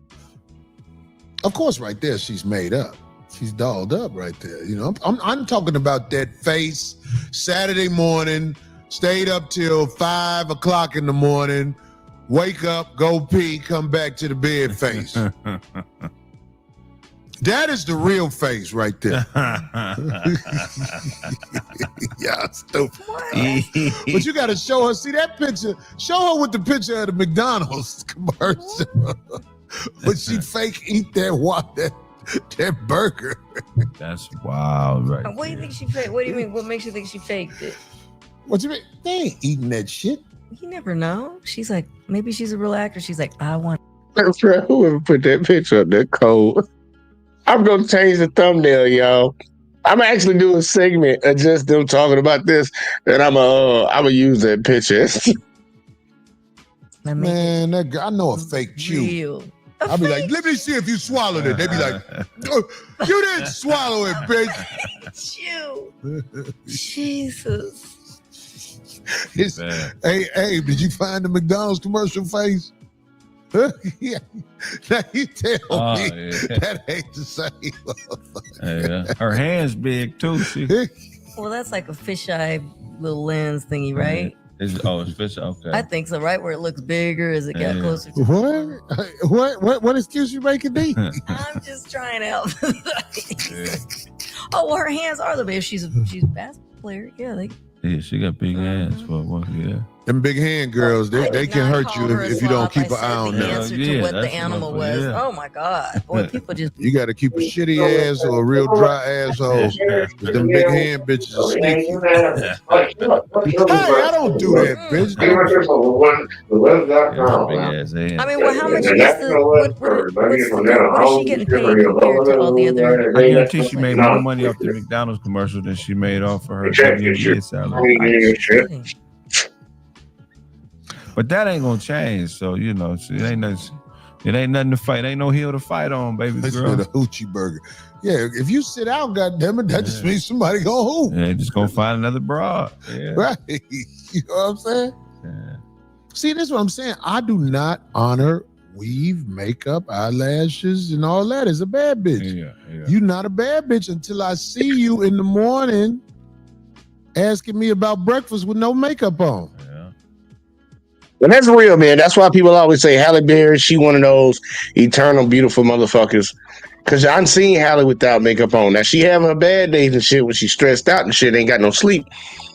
Of course, right there, she's made up. She's dolled up right there. You know, I'm talking about that face. Saturday morning, stayed up till 5 o'clock in the morning, wake up, go pee, come back to the bed face. That is the real face right there. Yeah, stupid. But you got to show her. See that picture? Show her with the picture of the McDonald's commercial. But she fake eat that burger. That's wild, right? What do you think she faked? What do you mean? What makes you think she faked it? What you mean? They ain't eating that shit. You never know. She's like, maybe she's a real actor. She's like, I want. Whoever put that picture up there, cold. I'm gonna change the thumbnail, y'all. I'm actually doing a segment of just them talking about this, and I'm gonna use that picture. Let me Man, that girl, I know a fake chew. real. I'll be like, let me see if you swallowed it. They be like, oh, you didn't swallow it, bitch. Chew. Jesus. Man. Hey, did you find the McDonald's commercial face? Yeah. Now you tell Oh, me yeah. that ain't the same. Yeah. Her hand's big too. She, Well, that's like a fisheye little lens thingy, right? it's fish. Okay. I think so, right? Where it looks bigger as it got Yeah. closer to What excuse you making me? I'm just trying out. Yeah. Oh, well, her hands are the big. She's a basketball player. Yeah, Yeah, she got big hands for one. Yeah. Them big hand girls, I they did can not hurt call you her a if you don't slob. keep an I eye on said the them. answer Yeah, to what that's the animal what- was. yeah. Oh my God, boy, people just You got to keep a shitty ass or a real dry asshole. But them big hand bitches are sneaky. Hey, I don't do that, bitch. Yeah, big ass hands. I mean, well, how much is what is she getting paid compared to all the other? I guarantee she made more money off the McDonald's commercial than she made off of her WNBA salary. Kidding. But that ain't gonna change. So it ain't nothing to fight. Ain't no hill to fight on, baby That's girl. the hoochie burger. Yeah, if you sit out, goddammit, that just means somebody go hoop. Yeah, just gonna find another broad. Yeah. Right. You know what I'm saying? Yeah. See, this is what I'm saying. I do not honor weave, makeup, eyelashes, and all that as a bad bitch. Yeah. You're not a bad bitch until I see you in the morning asking me about breakfast with no makeup on. Yeah. And that's real, man. That's why people always say Halle Berry, she one of those eternal beautiful motherfuckers. Cause I'm seeing Halle without makeup on. Now she having her bad days and shit when she's stressed out and shit, ain't got no sleep.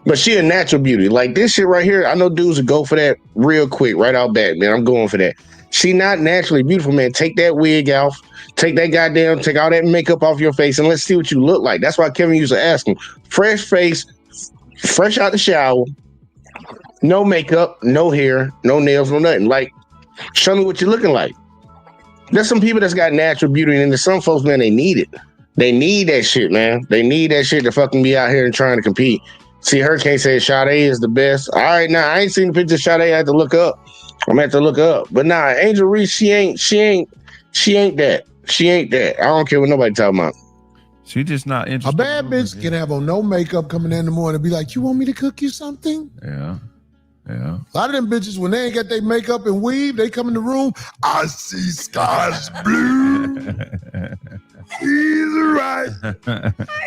But she a natural beauty. Like this shit right here, I know dudes would go for that real quick, right out back, man. I'm going for that. She not naturally beautiful, man. Take that wig off. Take all that makeup off your face and let's see what you look like. That's why Kevin used to ask him. Fresh face, fresh out the shower, no makeup, no hair, no nails, no nothing. Like, show me what you're looking like. There's some people that's got natural beauty, and there's some folks, man, they need it. They need that shit, man. They need that shit to fucking be out here and trying to compete. See, Hurricane said Sade is the best. All right, now I ain't seen the picture of Sade. I had to look up. I'm gonna have to look up. But nah, Angel Reese, she ain't that. She ain't that. I don't care what nobody talking about. She just not interested. A bad bitch can have on no makeup coming in the morning and be like, you want me to cook you something? Yeah. A lot of them bitches, when they ain't got their makeup and weave, they come in the room, I see skies blue. He's right.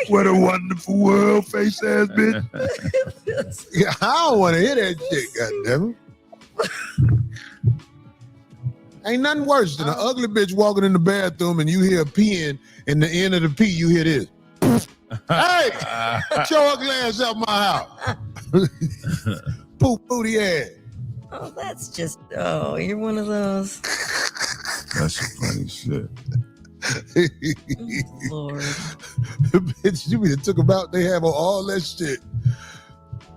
What a wonderful world, face ass bitch. Yeah, I don't want to hear that shit, goddammit. Ain't nothing worse than an ugly bitch walking in the bathroom and you hear a peeing, and the end of the pee, you hear this. Hey, get your ugly ass out my house. Poop booty ass. Oh, that's just. Oh, you're one of those. That's some funny shit. Lord. Bitch, you mean took them out, they have all that shit.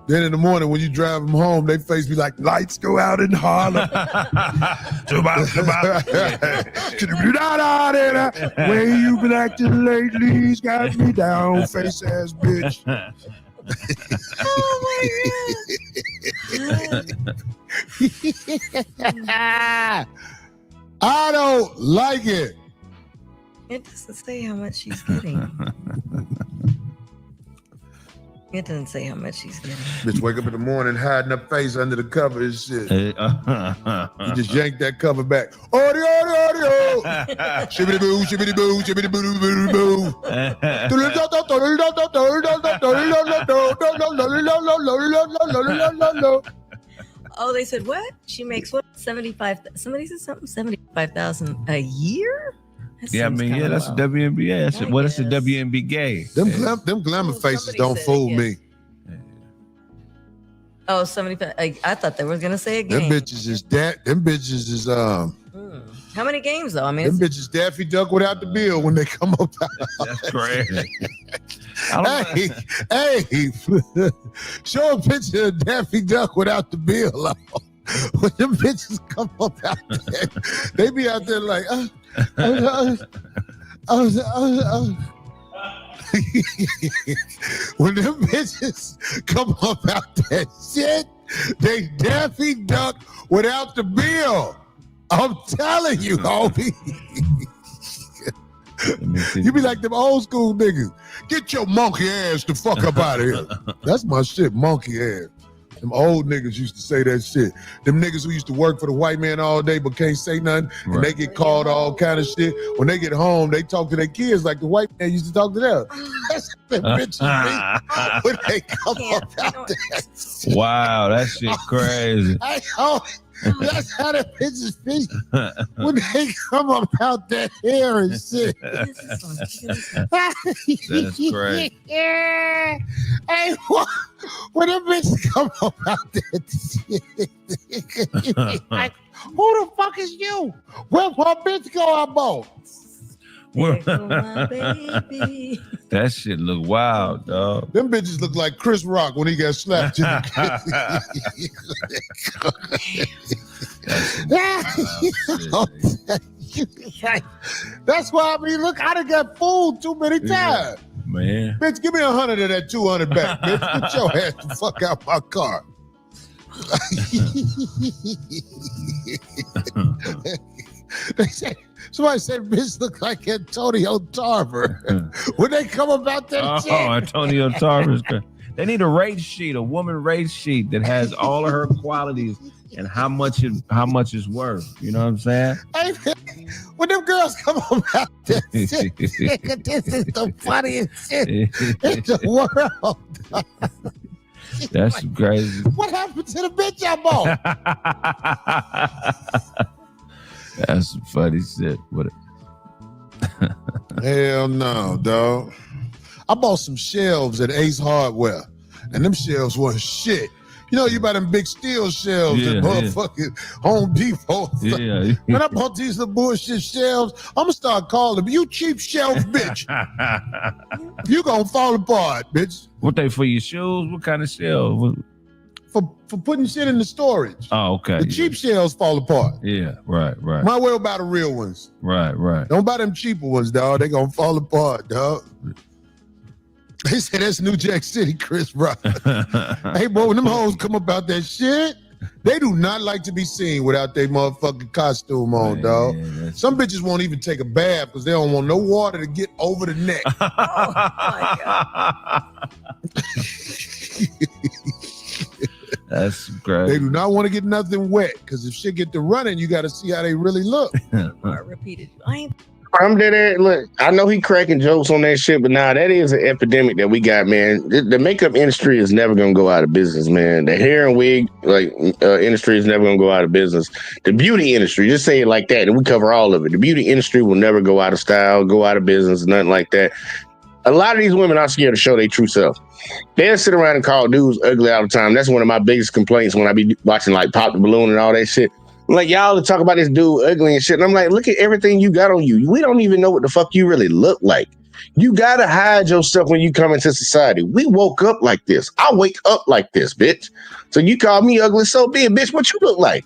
Then in the morning when you drive them home, they face be like, lights go out in Harlem. Where you been acting lately? He's got me down, face ass bitch. Oh my God. I don't like it. It doesn't say how much she's getting. It doesn't say how much she's getting. Bitch wake up in the morning hiding her face under the cover and shit. You just yank that cover back. Audio. Shibbity boo, shibbity boo, shibbity boo, boo, boo. Oh, they said what? She makes what? 75. Somebody said something. 75,000 a year. That Yeah, I seems mean, kinda yeah, that's low. a WNBA. That's I what is the guess. WNBA gay? Them glamour Well, faces somebody don't said fool it, me. Oh, 75. I thought they were gonna say a Them game. bitches is that. Them bitches is How many games though? I mean, them it's, bitches Daffy Duck without the bill when they come up. That's crazy. I don't Hey, show a picture of Daffy Duck without the bill on. When them bitches come up out there, they be out there like, when them bitches come up out that shit, they Daffy Duck without the bill. I'm telling you, homie. Let me see. You be like them old school niggas. Get your monkey ass the fuck up out of here. That's my shit, monkey ass. Them old niggas used to say that shit. Them niggas who used to work for the white man all day but can't say nothing, and they get called all kind of shit. When they get home, they talk to their kids like the white man used to talk to them. That's what them bitches be when they come up out there. Wow, that shit crazy. That's how the bitches be when they come up out that hair and shit. That's great. Hey, when the bitches come up out that shit, like, who the fuck is you? Where my bitch go, I bought? That shit look wild, dog. Them bitches look like Chris Rock when he got slapped. That's why I mean, look, I done got fooled too many times. Man. Bitch, give me 100 of that 200 back, bitch. Get your ass the fuck out my car. They say, somebody said bitch look like Antonio Tarver. When they come about that shit. Oh, Antonio Tarver's good. They need a rate sheet, a woman rate sheet that has all of her qualities and how much is worth. You know what I'm saying? Hey, when them girls come about that shit, nigga, this is the funniest shit in the world. That's crazy. What happened to the bitch I bought? That's some funny shit. Hell no, dog. I bought some shelves at Ace Hardware, and them shelves wasn't shit. You know, you buy them big steel shelves at motherfucking Home Depot. Yeah. When I bought these little bullshit shelves, I'm gonna start calling them, you cheap shelf bitch. You gonna fall apart, bitch. What they for your shoes? What kind of shelf? For putting shit in the storage. Oh, okay. The cheap shells fall apart. Yeah, right. Might well buy the real ones. Right. Don't buy them cheaper ones, dog. They gonna fall apart, dog. They say that's New Jack City, Chris Rock. Hey, boy, when them hoes come about that shit, they do not like to be seen without their motherfucking costume on, dog. Some bitches won't even take a bath because they don't want no water to get over the neck. Oh, my God. That's great. They do not want to get nothing wet because if shit get to running, you got to see how they really look. Repeated. I'm dead ass. Look, I know he cracking jokes on that shit, but nah, that is an epidemic that we got, man. The makeup industry is never gonna go out of business, man. The hair and wig industry is never gonna go out of business. The beauty industry, just say it like that, and we cover all of it. The beauty industry will never go out of style, go out of business, nothing like that. A lot of these women are scared to show their true self. They'll sit around and call dudes ugly all the time. That's one of my biggest complaints when I be watching like Pop the Balloon and all that shit. Like, y'all talk about this dude ugly and shit. And I'm like, look at everything you got on you. We don't even know what the fuck you really look like. You gotta hide yourself when you come into society. We woke up like this. I wake up like this, bitch. So you call me ugly, so be it, bitch. What you look like?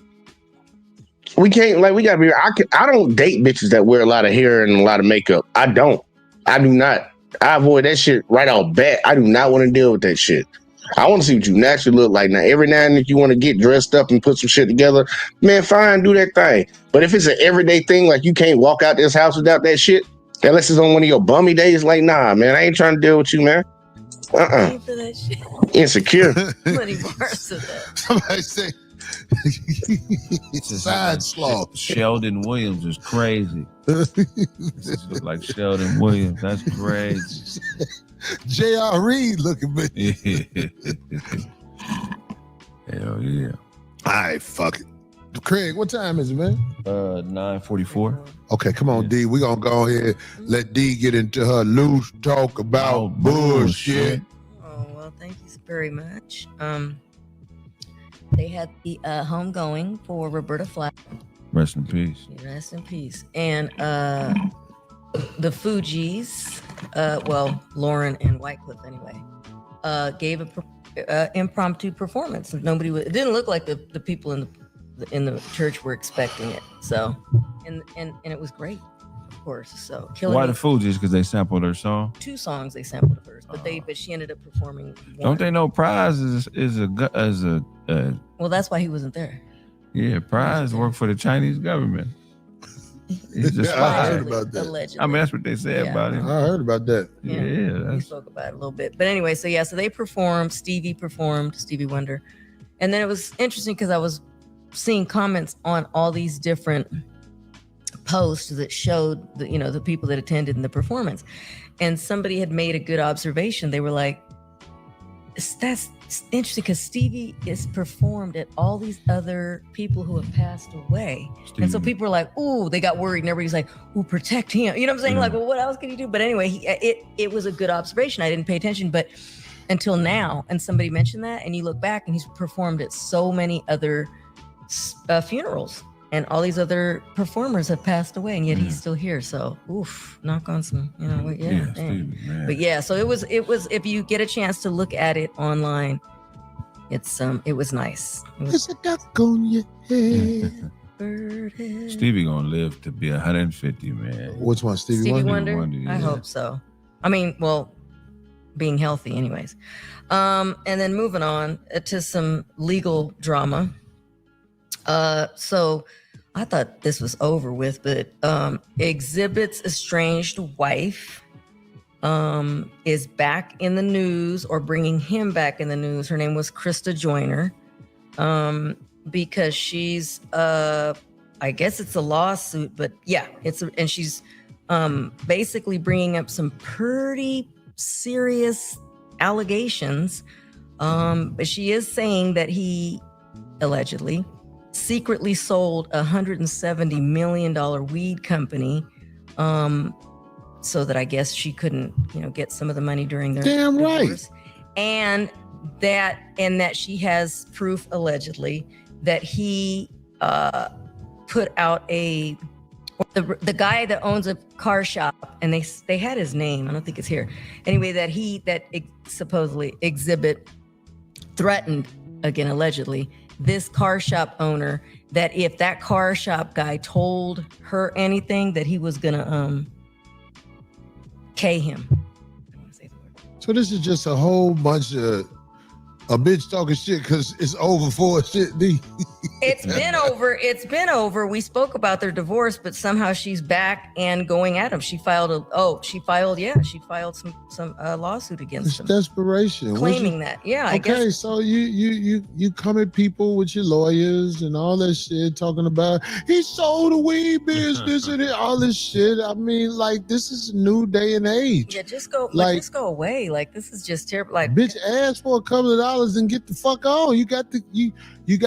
We can't, like, we gotta be, I don't date bitches that wear a lot of hair and a lot of makeup. I do not. I avoid that shit right off bat. I do not want to deal with that shit. I want to see what you naturally look like. Now, every now and then you want to get dressed up and put some shit together, man, fine, do that thing. But if it's an everyday thing, like you can't walk out this house without that shit, unless it's on one of your bummy days, like, nah, man, I ain't trying to deal with you, man. For that shit. Insecure. Many bars of that. Somebody say, side slaw. Sheldon Williams is crazy. This look like Sheldon Williams. That's crazy. J.R. Reed looking at me. Hell yeah. All right, fuck it. Craig, what time is it, man? 9:44. Okay, come on, D. We're going to go ahead let D get into her loose talk about bullshit. Oh, well, thank you very much. They had the homegoing for Roberta Flack. Rest in peace. Rest in peace. And the Fugees, Lauren and Wycliffe anyway, gave a impromptu performance. Nobody it didn't look like the people in the church were expecting it. So, and it was great, of course. So, Why the Fugees? Because they sampled her song. 2 songs they sampled of hers, but she ended up performing one. Don't they know Prize is a well, that's why he wasn't there. Yeah, Prize worked for the Chinese government. He's just I heard about that. Allegedly. I mean, that's what they said about him. I heard about that. Yeah, we spoke about it a little bit. But anyway, so they performed. Stevie Wonder, And then it was interesting because I was seeing comments on all these different posts that showed the people that attended in the performance. And somebody had made a good observation. They were like, that's interesting because Stevie is performed at all these other people who have passed away. And so people were like, ooh, they got worried, and everybody's like, ooh, protect him. You know what I'm saying? Like, well, what else can you do? But anyway, it was a good observation. I didn't pay attention, but until now, and somebody mentioned that, and you look back and he's performed at so many other funerals, and all these other performers have passed away, and yet he's still here. So, oof, knock on some, Stevie, man. But yeah, so it was. If you get a chance to look at it online, it was nice. There's a duck on your head. Stevie gonna live to be 150, man. Which one, Stevie Wonder? Wonder? Yeah. I hope so. I mean, well, being healthy, anyways. And then moving on to some legal drama. So I thought this was over with, but Exhibit's estranged wife is back in the news, or bringing him back in the news. Her name was Krista Joyner, because she's I guess it's a lawsuit, but yeah, and she's basically bringing up some pretty serious allegations. But she is saying that he allegedly secretly sold $170 million weed company, so that I guess she couldn't, get some of the money during their Damn divorce. And that she has proof, allegedly, that he put out the guy that owns a car shop, and they had his name. I don't think it's here. Anyway, that supposedly Exhibit threatened, again allegedly, this car shop owner, that if that car shop guy told her anything, that he was gonna K him. I want to say the word. So this is just a whole bunch of a bitch talking shit because it's over for shit, D. It's been over. We spoke about their divorce, but somehow she's back and going at him. She filed some lawsuit against It's him, desperation. claiming that. Yeah, I Okay, guess. so you come at people with your lawyers and all that shit, talking about he sold the weed business and all this shit. I mean, like, this is a new day and age. Yeah, just go away. Like, this is just terrible. Like, Bitch, ask for a couple of dollars and get the fuck on. You got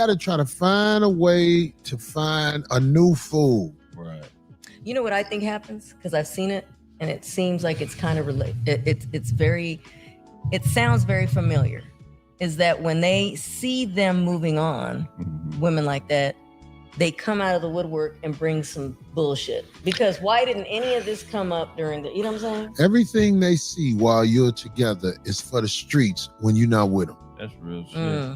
to try to find a way to find a new fool. Right. you know what I think happens? Because I've seen it, and it seems like it's kind of related. It sounds very familiar. Is that when they see them moving on, women like that, they come out of the woodwork and bring some bullshit. Because why didn't any of this come up during the, you know what I'm saying? Everything they see while you're together is for the streets when you're not with them. That's real shit. Yeah.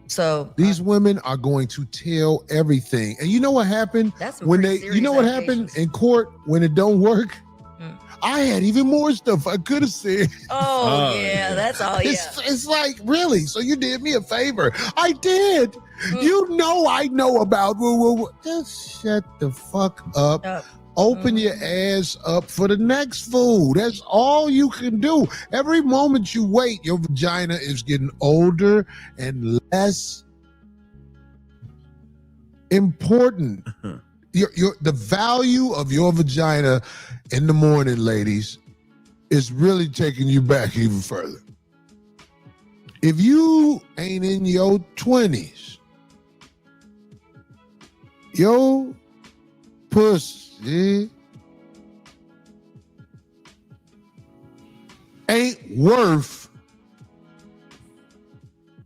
So These women are going to tell everything. And you know what happened that's some when pretty they, you serious know what happened allegations. in court when it don't work? Mm. I had even more stuff I could have said. Oh, Oh, yeah, yeah. that's all. Yeah. It's like, really? So you did me a favor. I did. Mm. You know I know about woo. Just shut the fuck up. Open your ass up for the next fool. That's all you can do. Every moment you wait, your vagina is getting older and less important. The value of your vagina in the morning, ladies, is really taking you back even further. If you ain't in your 20s, your pussy ain't worth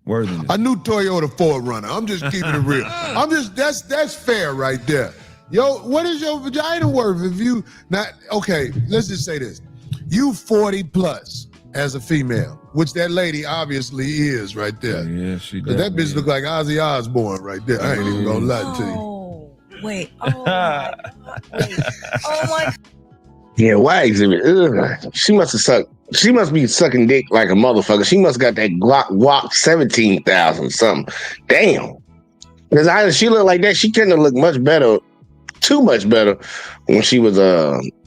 Worthiness. a new Toyota 4Runner. I'm just keeping it real. That's fair right there. Yo, what is your vagina worth if you not, okay, let's just say this. You 40 plus as a female, which that lady obviously is right there. Yeah, she Cause that bitch definitely look like Ozzy Osbourne right there. I ain't even gonna lie to you. Oh, wait. Oh, my God. Wait. Oh, my. Yeah, why Exhibit? Ugh. She must have sucked. She must be sucking dick like a motherfucker. She must got that guap 17,000 something. Damn. Because she looked like that. She couldn't have looked much better, too much better when she was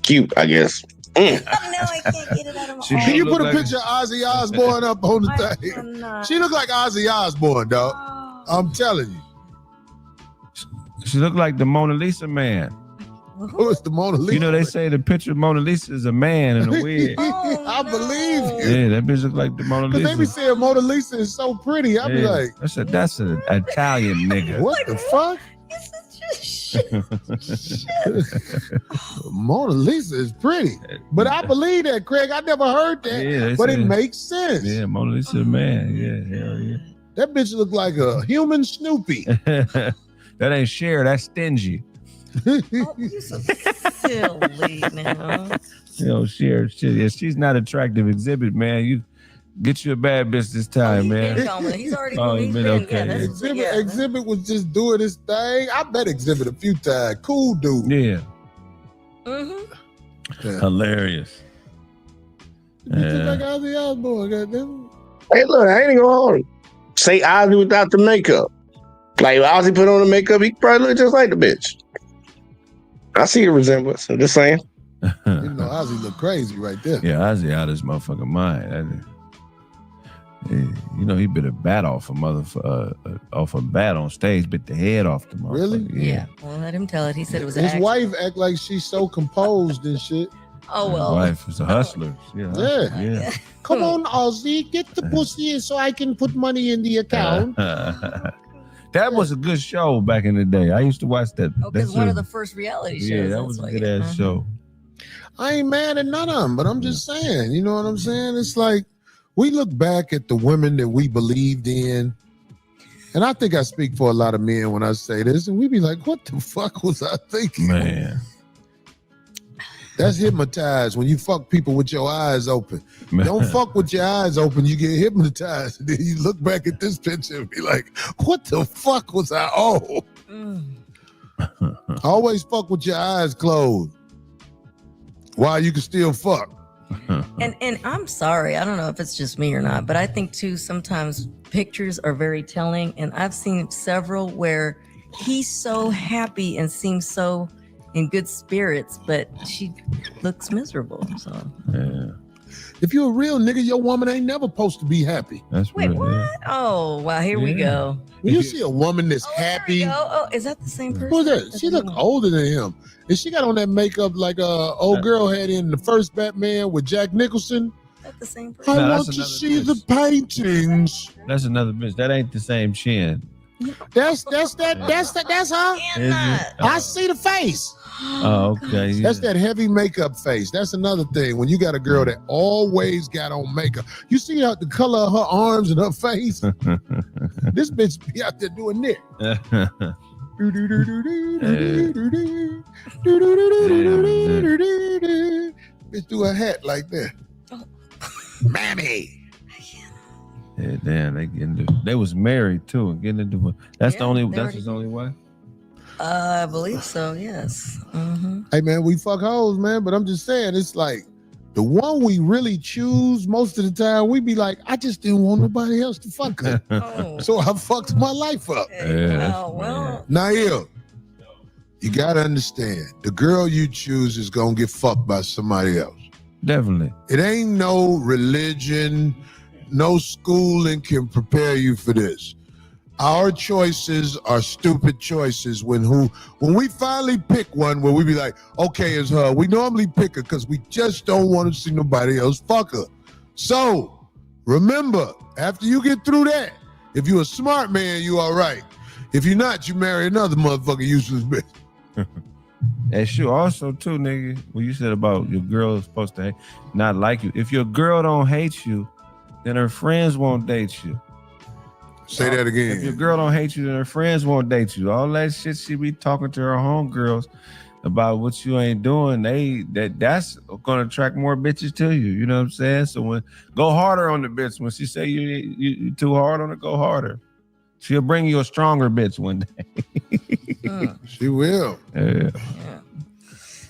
cute, I guess. Mm. No, I can't get it out of my She arm. Can you look put a like- picture of Ozzy Osbourne up on the I thing? cannot. She look like Ozzy Osbourne, dog. Oh. I'm telling you. She looked like the Mona Lisa man. Who is the Mona Lisa? You know, they say the picture of Mona Lisa is a man in a wig. Oh, I no. believe you. Yeah, that bitch look like the Mona Because they be Lisa. saying Mona Lisa is so pretty. I be Yeah. like, That's an Italian nigga. what the fuck? It's just shit. Mona Lisa is pretty. But I believe that, Craig. I never heard that. Yeah, they But it say- makes sense. Yeah, Mona Lisa a man. Yeah, hell That bitch look like a human Snoopy. yeah. That ain't Cher, that's stingy. Oh, you so silly now. You know, Cher, shit. Yeah, she's not attractive exhibit, man. You get you a bad bitch this time, man. He's already Oh, he's he's been okay, Yeah, that's, Exhibit, yeah. Exhibit was just doing his thing. I bet Exhibit a few times. Cool dude. Yeah, Mm-hmm. Yeah. hilarious. You just Yeah. like Ozzy Osbourne, goddamn. Hey, look, I ain't even gonna hold it. Say Ozzy without the makeup. Like Ozzy put on the makeup, he probably look just like the bitch. I see the resemblance. I'm just saying. You know, Ozzy look crazy right there. Yeah, Ozzy out of his motherfucking mind. You know, he bit a bat off a bat on stage, bit the head off the motherfucker. Really? Yeah. Well, let him tell it. He said it was His an wife act like she's so composed and shit. Oh His well. wife is a hustler. Yeah. Yeah. Come on, Ozzy, get the pussy so I can put money in the account. That was a good show back in the day. I used to watch that. Oh, because That's one a- of the first reality shows. Yeah, that that's was a why- good ass uh-huh. show. I ain't mad at none of them, but I'm just saying, you know what I'm saying? It's like we look back at the women that we believed in, and I think I speak for a lot of men when I say this, and we be like, what the fuck was I thinking? Man. That's hypnotized when you fuck people with your eyes open. Don't fuck with your eyes open, you get hypnotized. And then you look back at this picture and be like, what the fuck was I on? Mm. Always fuck with your eyes closed while you can still fuck. And I'm sorry, I don't know if it's just me or not, but I think too sometimes pictures are very telling, and I've seen several where he's so happy and seems so in good spirits, but she looks miserable. So Yeah, If you're a real nigga, your woman ain't never supposed to be happy. that's wait, real, what? yeah. Oh wow, here we Yeah. go. When you see a woman that's Oh, there we happy, go. Oh, is that the same person? who's that? She look older than him. And she got on that makeup like old girl had in the first Batman with Jack Nicholson. Is that the same I person? No, that's want to another see bitch. the paintings. That's another bitch. That ain't the same chin. That's her. Cannot. I see the face. Oh, okay. Yeah. That's that heavy makeup face. That's another thing. When you got a girl that always got on makeup, you see how the color of her arms and her face. This bitch be out there doing this. Bitch do a hat like that. Mammy. Yeah, damn, they was married too and getting into that's the Yeah, only they that's already- his only wife. I believe so. Yes. Mm-hmm. Hey man, we fuck hoes, man. But I'm just saying, it's like the one we really choose most of the time, we be like, I just didn't want nobody else to fuck her. Oh. So I fucked my life up. Yeah, well. Nail, you gotta understand, the girl you choose is gonna get fucked by somebody else. Definitely. It ain't no religion, no schooling can prepare you for this. Our choices are stupid choices when we finally pick one where we be like, okay, it's her. We normally pick her because we just don't want to see nobody else fuck her. So remember, after you get through that, if you're a smart man, you all right. If you're not, you marry another motherfucking useless bitch. And sure, also too, nigga, what you said about your girl is supposed to not like you. If your girl don't hate you, then her friends won't date you. Say that If your again. girl don't hate you, then her friends won't date you. All that shit she be talking to her homegirls about what you ain't doing, that's gonna attract more bitches to you. You know what I'm saying? So go harder on the bitch. When she say you too hard on her, go harder. She'll bring you a stronger bitch one day. She will. Yeah. Yeah.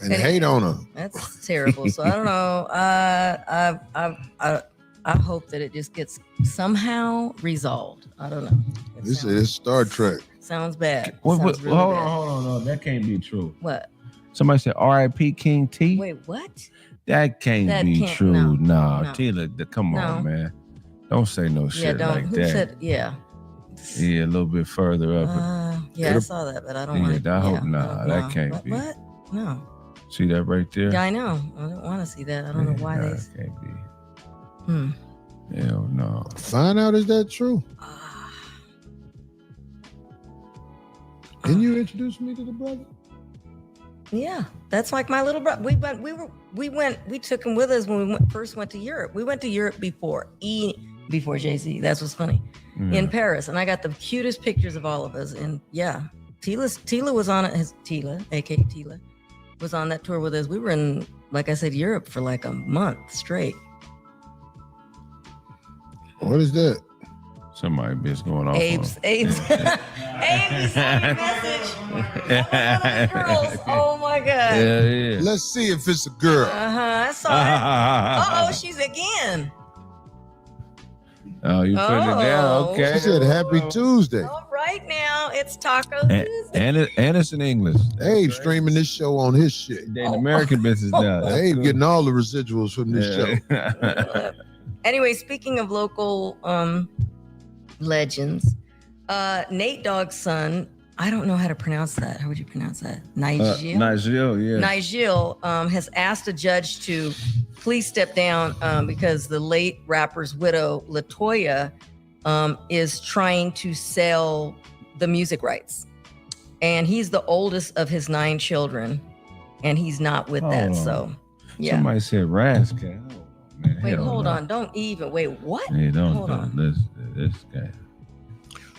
And hate on her. That's terrible. So I don't know. I hope that it just gets somehow resolved. I don't know. It This sounds, is Star Trek. sounds bad. What, Sounds really hold bad. on. No, that can't be true. What? Somebody said R.I.P. King T. Wait, what? That can't That be can't- true. no, Nah, no. Tila, come No. on, man. Don't say no Yeah, shit don't. like Who that. said? Yeah. Yeah, a little bit further up. Yeah, I saw that, but I don't want to. I hope not. That can't be. What? No. See that right there? Yeah, I know. I don't want to see that. I don't know why they. That can't be. Hmm. Hell no. Find out, is that true? Can you introduce me to the brother? Yeah, that's like my little brother. We took him with us when we first went to Europe. We went to Europe before Jay-Z. That's what's funny. In Paris, and I got the cutest pictures of all of us. And yeah, Tila was on it. Tila, aka Tila, was on that tour with us. We were in, like I said, Europe for like a month straight. What is that? Somebody bitch going off. Abe's Abe sent me a message. Girls. Oh my god. Yeah. Let's see if it's a girl. I saw it. She's again. Oh, you putting it down? Oh. Okay. She said happy Tuesday. All right now, it's Taco Tuesday. And it's in English. Abe streaming this show on his shit. The American business now. Abe getting all the residuals from this show. Anyway, speaking of local legends, Nate Dogg's son, I don't know how to pronounce that. How would you pronounce that? Nigel? Nigel, yeah. Nigel has asked a judge to please step down because the late rapper's widow, LaToya, is trying to sell the music rights. And he's the oldest of his 9 children, and he's not with that. So, yeah. Somebody said Rascal. Man, Wait, hell hold no. on. Don't even. Wait, what? Hey, Hold on. This guy.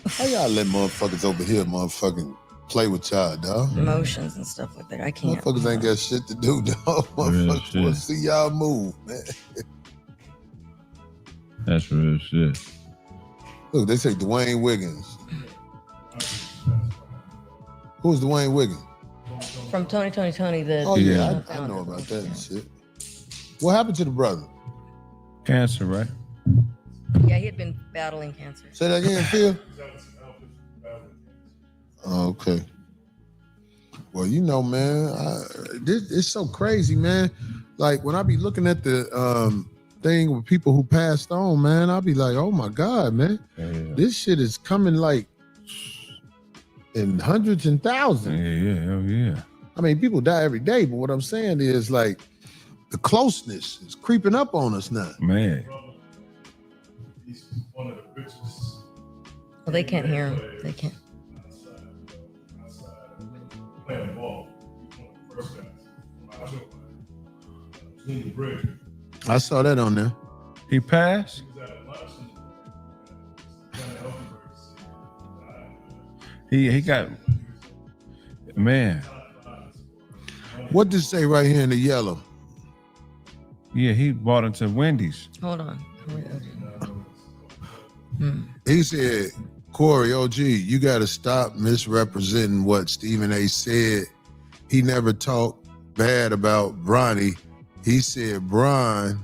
How y'all let motherfuckers over here motherfucking play with y'all, dog? Emotions and stuff like that. I can't. Motherfuckers ain't got shit to do, dog. Motherfuckers shit. want to see y'all move, man. That's real shit. Look, they say Dwayne Wiggins. Who's Dwayne Wiggins? From Tony. The Oh, yeah, I founder. know about that and shit. What happened to the brother? Cancer, right? Yeah, he had been battling cancer. Say that again, Phil? Oh, okay. Well, you know, man, it's so crazy, man. Like when I be looking at the thing with people who passed on, man, I'll be like, oh my God, man. Yeah. This shit is coming like in hundreds and thousands. Yeah. I mean, people die every day, but what I'm saying is like the closeness is creeping up on us now. Man. He's one of the richest. Well, they can't hear him. They can't. Outside playing ball. He's one of the first guys. I know. Between the bridge. I saw that on there. He passed? He was at a lunch and trying to help him. He got, man. What does it say right here in the yellow? Yeah, he bought into Wendy's. Hold on. He said, Corey, OG, you got to stop misrepresenting what Stephen A. said. He never talked bad about Bronny. He said Bron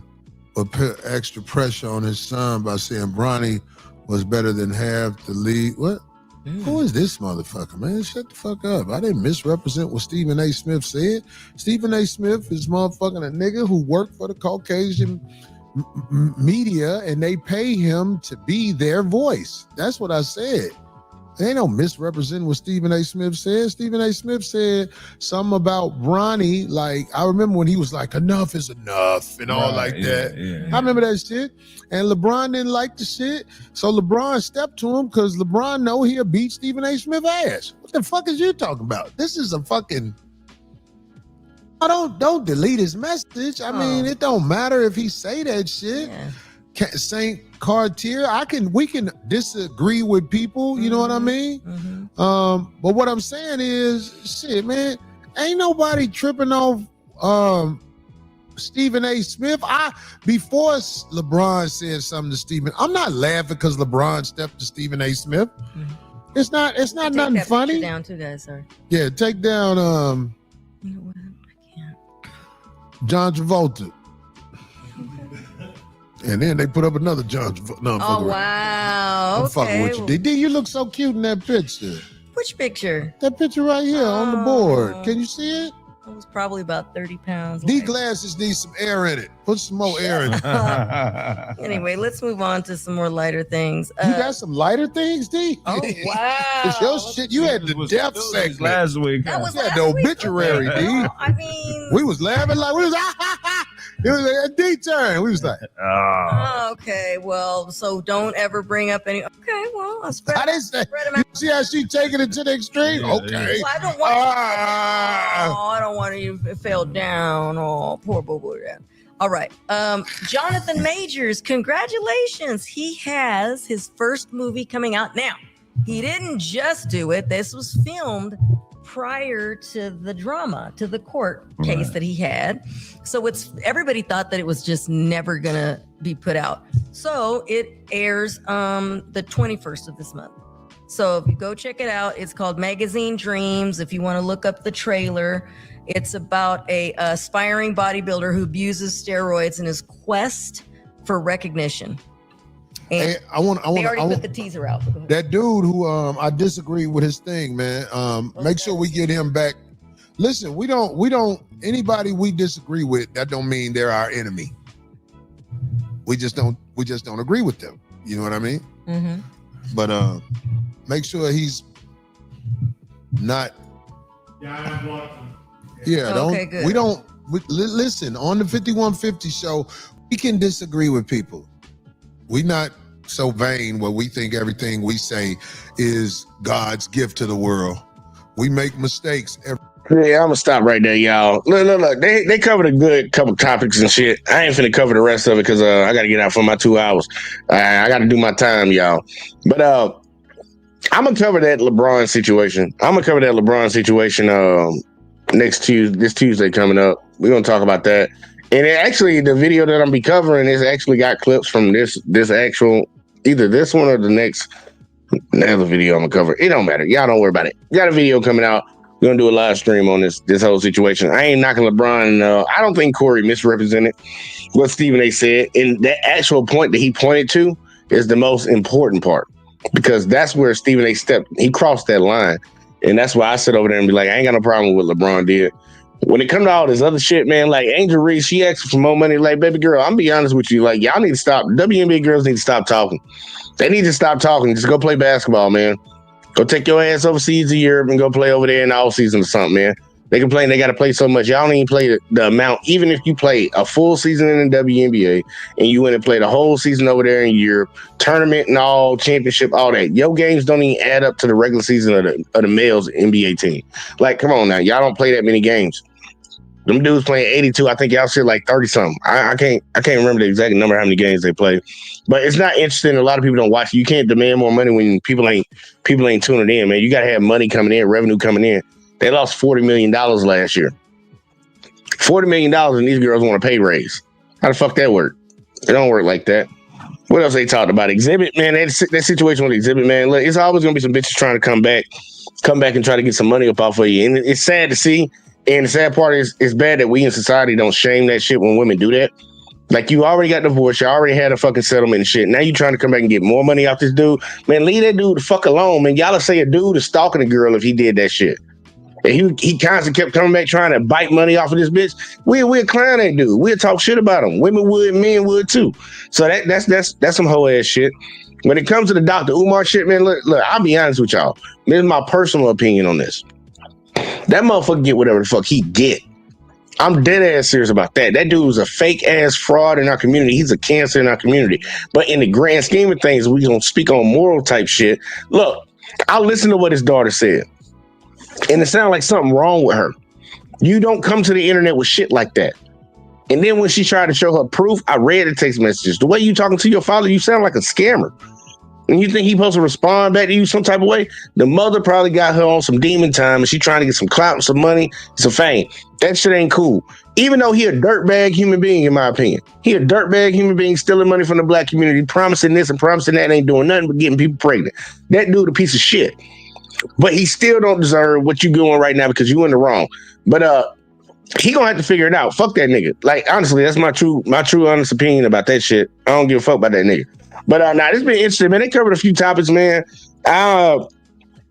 would put extra pressure on his son by saying Bronny was better than half the league. What? Who is this motherfucker, man? Shut the fuck up. I didn't misrepresent what Stephen A. Smith said. Stephen A. Smith is motherfucking a nigga who worked for the Caucasian media and they pay him to be their voice. That's what I said. They ain't no misrepresenting what Stephen A. Smith said. Stephen A. Smith said something about Bronny. Like, I remember when he was like, enough is enough and all like that. Yeah. I remember that shit. And LeBron didn't like the shit. So LeBron stepped to him because LeBron know he'll beat Stephen A. Smith ass. What the fuck is you talking about? This is a fucking... Don't delete his message. I mean, it don't matter if he say that shit. Yeah. Saint Cartier, we can disagree with people, you know what I mean? But what I'm saying is, shit, man, ain't nobody tripping off Stephen A. Smith. Before LeBron said something to Stephen, I'm not laughing because LeBron stepped to Stephen A. Smith. It's not Take nothing that funny. picture down too, guys. Sorry. Yeah, take down You know what? I can't. John Travolta. And then they put up another John Travolta. No, I'm Oh fucking with you. wow. I'm Okay. fucking with you. D, you look so cute in that picture. Which picture? That picture right here on the board. Can you see it? I was probably about 30 pounds. These lighter. glasses need some air in it. Put some more air in it. Anyway, let's move on to some more lighter things. You got some lighter things, D? Oh, wow. It's your shit. You had the death segment. last week. That was You had last the week? obituary, Okay, D. well, I mean, We was laughing like we was it was like a D turn. We was like, okay, well, so don't ever bring up any. Okay, well, I'll spread. how they say? Spread 'em You out. see how she taking it to the extreme? Yeah, Okay. Well, I don't want. Ah. Oh, I don't want you to fell down. Oh, poor boo boo. All right, Jonathan Majors, congratulations! He has his first movie coming out now. He didn't just do it. This was filmed prior to the drama, to the court case that he had. So everybody thought that it was just never gonna be put out. So it airs the 21st of this month. So if you go check it out, it's called Magazine Dreams. If you want to look up the trailer, it's about a aspiring bodybuilder who abuses steroids in his quest for recognition. And Hey, I want they already put the teaser out. Go ahead. that dude who I disagree with his thing, man. Make sure we get him back. Listen, we don't anybody we disagree with, that don't mean they're our enemy. We just don't agree with them. You know what I mean? Mm-hmm. But make sure he's not. Yeah, I have one. Yeah, Okay, good. listen, on the 5150 show, we can disagree with people. We're not so vain where we think everything we say is God's gift to the world. We make mistakes. Yeah, I'm gonna stop right there, y'all. Look. They covered a good couple topics and shit. I ain't finna cover the rest of it because I gotta get out for my 2 hours. I gotta do my time, y'all. But I'm gonna cover that LeBron situation. This Tuesday coming up. We're gonna talk about that. And the video that I'm be covering is actually got clips from this actual, either this one or the next another video I'm gonna cover. It don't matter. Y'all don't worry about it. Got a video coming out. We're gonna do a live stream on this whole situation. I ain't knocking LeBron. I don't think Corey misrepresented what Stephen A said. And that actual point that he pointed to is the most important part, because that's where Stephen A he crossed that line. And that's why I sit over there and be like, I ain't got no problem with what LeBron did. When it comes to all this other shit, man, like Angel Reese, she asked for more money. Like, baby girl, I'm be honest with you. Like, y'all need to stop. WNBA girls need to stop talking. They need to stop talking. Just go play basketball, man. Go take your ass overseas to Europe and go play over there in the off season or something, man. They complain they got to play so much. Y'all don't even play the amount. Even if you play a full season in the WNBA and you went and played a whole season over there in Europe, tournament and all, championship, all that, your games don't even add up to the regular season of the males NBA team. Like, come on now. Y'all don't play that many games. Them dudes playing 82. I think y'all shit like 30 something. I can't remember the exact number how many games they play, but it's not interesting. A lot of people don't watch it. You can't demand more money when people ain't tuning in, man. You gotta have money coming in, revenue coming in. They lost $40 million last year. $40 million, and these girls want a pay raise. How the fuck that work? It don't work like that. What else they talked about? Exhibit, man. That situation with Exhibit, man. Look, it's always gonna be some bitches trying to come back and try to get some money up off of you, and it's sad to see. And the sad part is, it's bad that we in society don't shame that shit when women do that. Like, you already got divorced, you already had a fucking settlement and shit. Now you trying to come back and get more money off this dude. Man, leave that dude the fuck alone, man. Y'all say a dude is stalking a girl if he did that shit. And he constantly kept coming back trying to bite money off of this bitch. We'll clown that dude. We'll talk shit about him. Women would, men would too. So that's some hoe ass shit. When it comes to the Dr. Umar shit, man, look, I'll be honest with y'all. This is my personal opinion on this. That motherfucker get whatever the fuck he get. I'm dead ass serious about that. That dude was a fake ass fraud in our community. He's a cancer in our community. But in the grand scheme of things, we gonna speak on moral type shit. Look, I'll listen to what his daughter said, and it sounded like something wrong with her. You don't come to the internet with shit like that. And then when she tried to show her proof, I read the text messages. The way you talking to your father, you sound like a scammer. And you think he supposed to respond back to you some type of way? The mother probably got her on some demon time and she trying to get some clout and some money, some fame. That shit ain't cool. Even though he a dirtbag human being, in my opinion. He a dirtbag human being stealing money from the black community, promising this and promising that, ain't doing nothing but getting people pregnant. That dude a piece of shit. But he still don't deserve what you doing right now because you in the wrong. But he gonna have to figure it out. Fuck that nigga. Like, honestly, that's my true honest opinion about that shit. I don't give a fuck about that nigga. But this been interesting, man. They covered a few topics, man.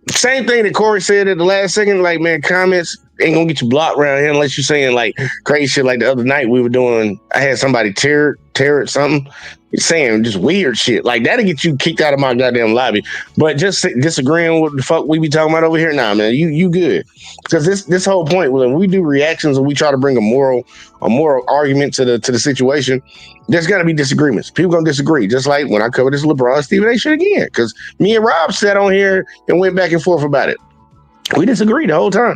Same thing that Corey said at the last second, like, man, comments. ain't gonna get you blocked around here unless you're saying like crazy shit. Like the other night we were doing, I had somebody tear something, saying just weird shit. Like that'll get you kicked out of my goddamn lobby. But just disagreeing with the fuck we be talking about over here, nah, man, you good. Because this whole point, when we do reactions and we try to bring a moral argument to the situation, there's gotta be disagreements. People gonna disagree. Just like when I covered this LeBron Stephen A shit again. Because me and Rob sat on here and went back and forth about it. We disagreed the whole time.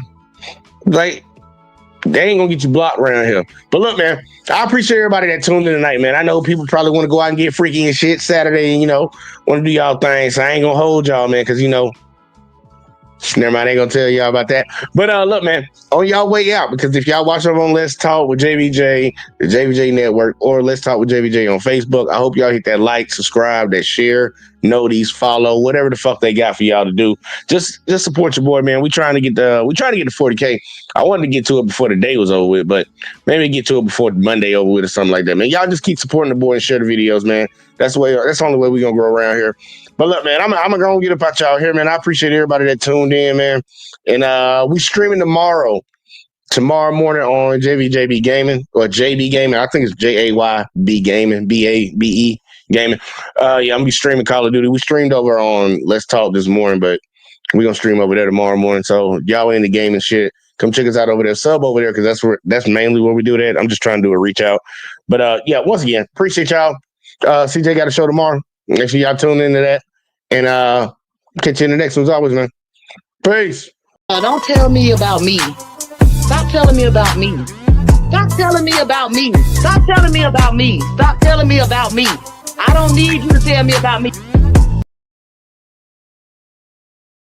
Like, they ain't gonna get you blocked around here. But look, man, I appreciate everybody that tuned in tonight, man. I know people probably want to go out and get freaky and shit Saturday, and, want to do y'all things. So I ain't gonna hold y'all, man, because, never mind, I ain't gonna tell y'all about that. But look, man, on y'all way out, because if y'all watch up on Let's Talk with JBJ, the JBJ Network, or Let's Talk with JBJ on Facebook, I hope y'all hit that like, subscribe, that share, notice, follow, whatever the fuck they got for y'all to do. Just support your boy, man. We trying to get to 40K. I wanted to get to it before the day was over with, but maybe get to it before Monday over with or something like that, man. Y'all just keep supporting the boy and share the videos, man. That's the only way we're gonna grow around here. But look, man, I'm gonna go and get up out y'all here, man. I appreciate everybody that tuned in, man. And we streaming tomorrow morning on JVJB Gaming or JB Gaming. I think it's JAYB Gaming, BABE Gaming. Yeah, I'm gonna be streaming Call of Duty. We streamed over on Let's Talk this morning, but we're gonna stream over there tomorrow morning. So y'all in the gaming shit, come check us out over there, sub over there, because that's mainly where we do that. I'm just trying to do a reach out. But yeah, once again, appreciate y'all. CJ got a show tomorrow. Make sure y'all tune into that. And catch you in the next one as always, man. Peace. Don't tell me about me. Stop telling me about me. Stop telling me about me. Stop telling me about me. Stop telling me about me. I don't need you to tell me about me.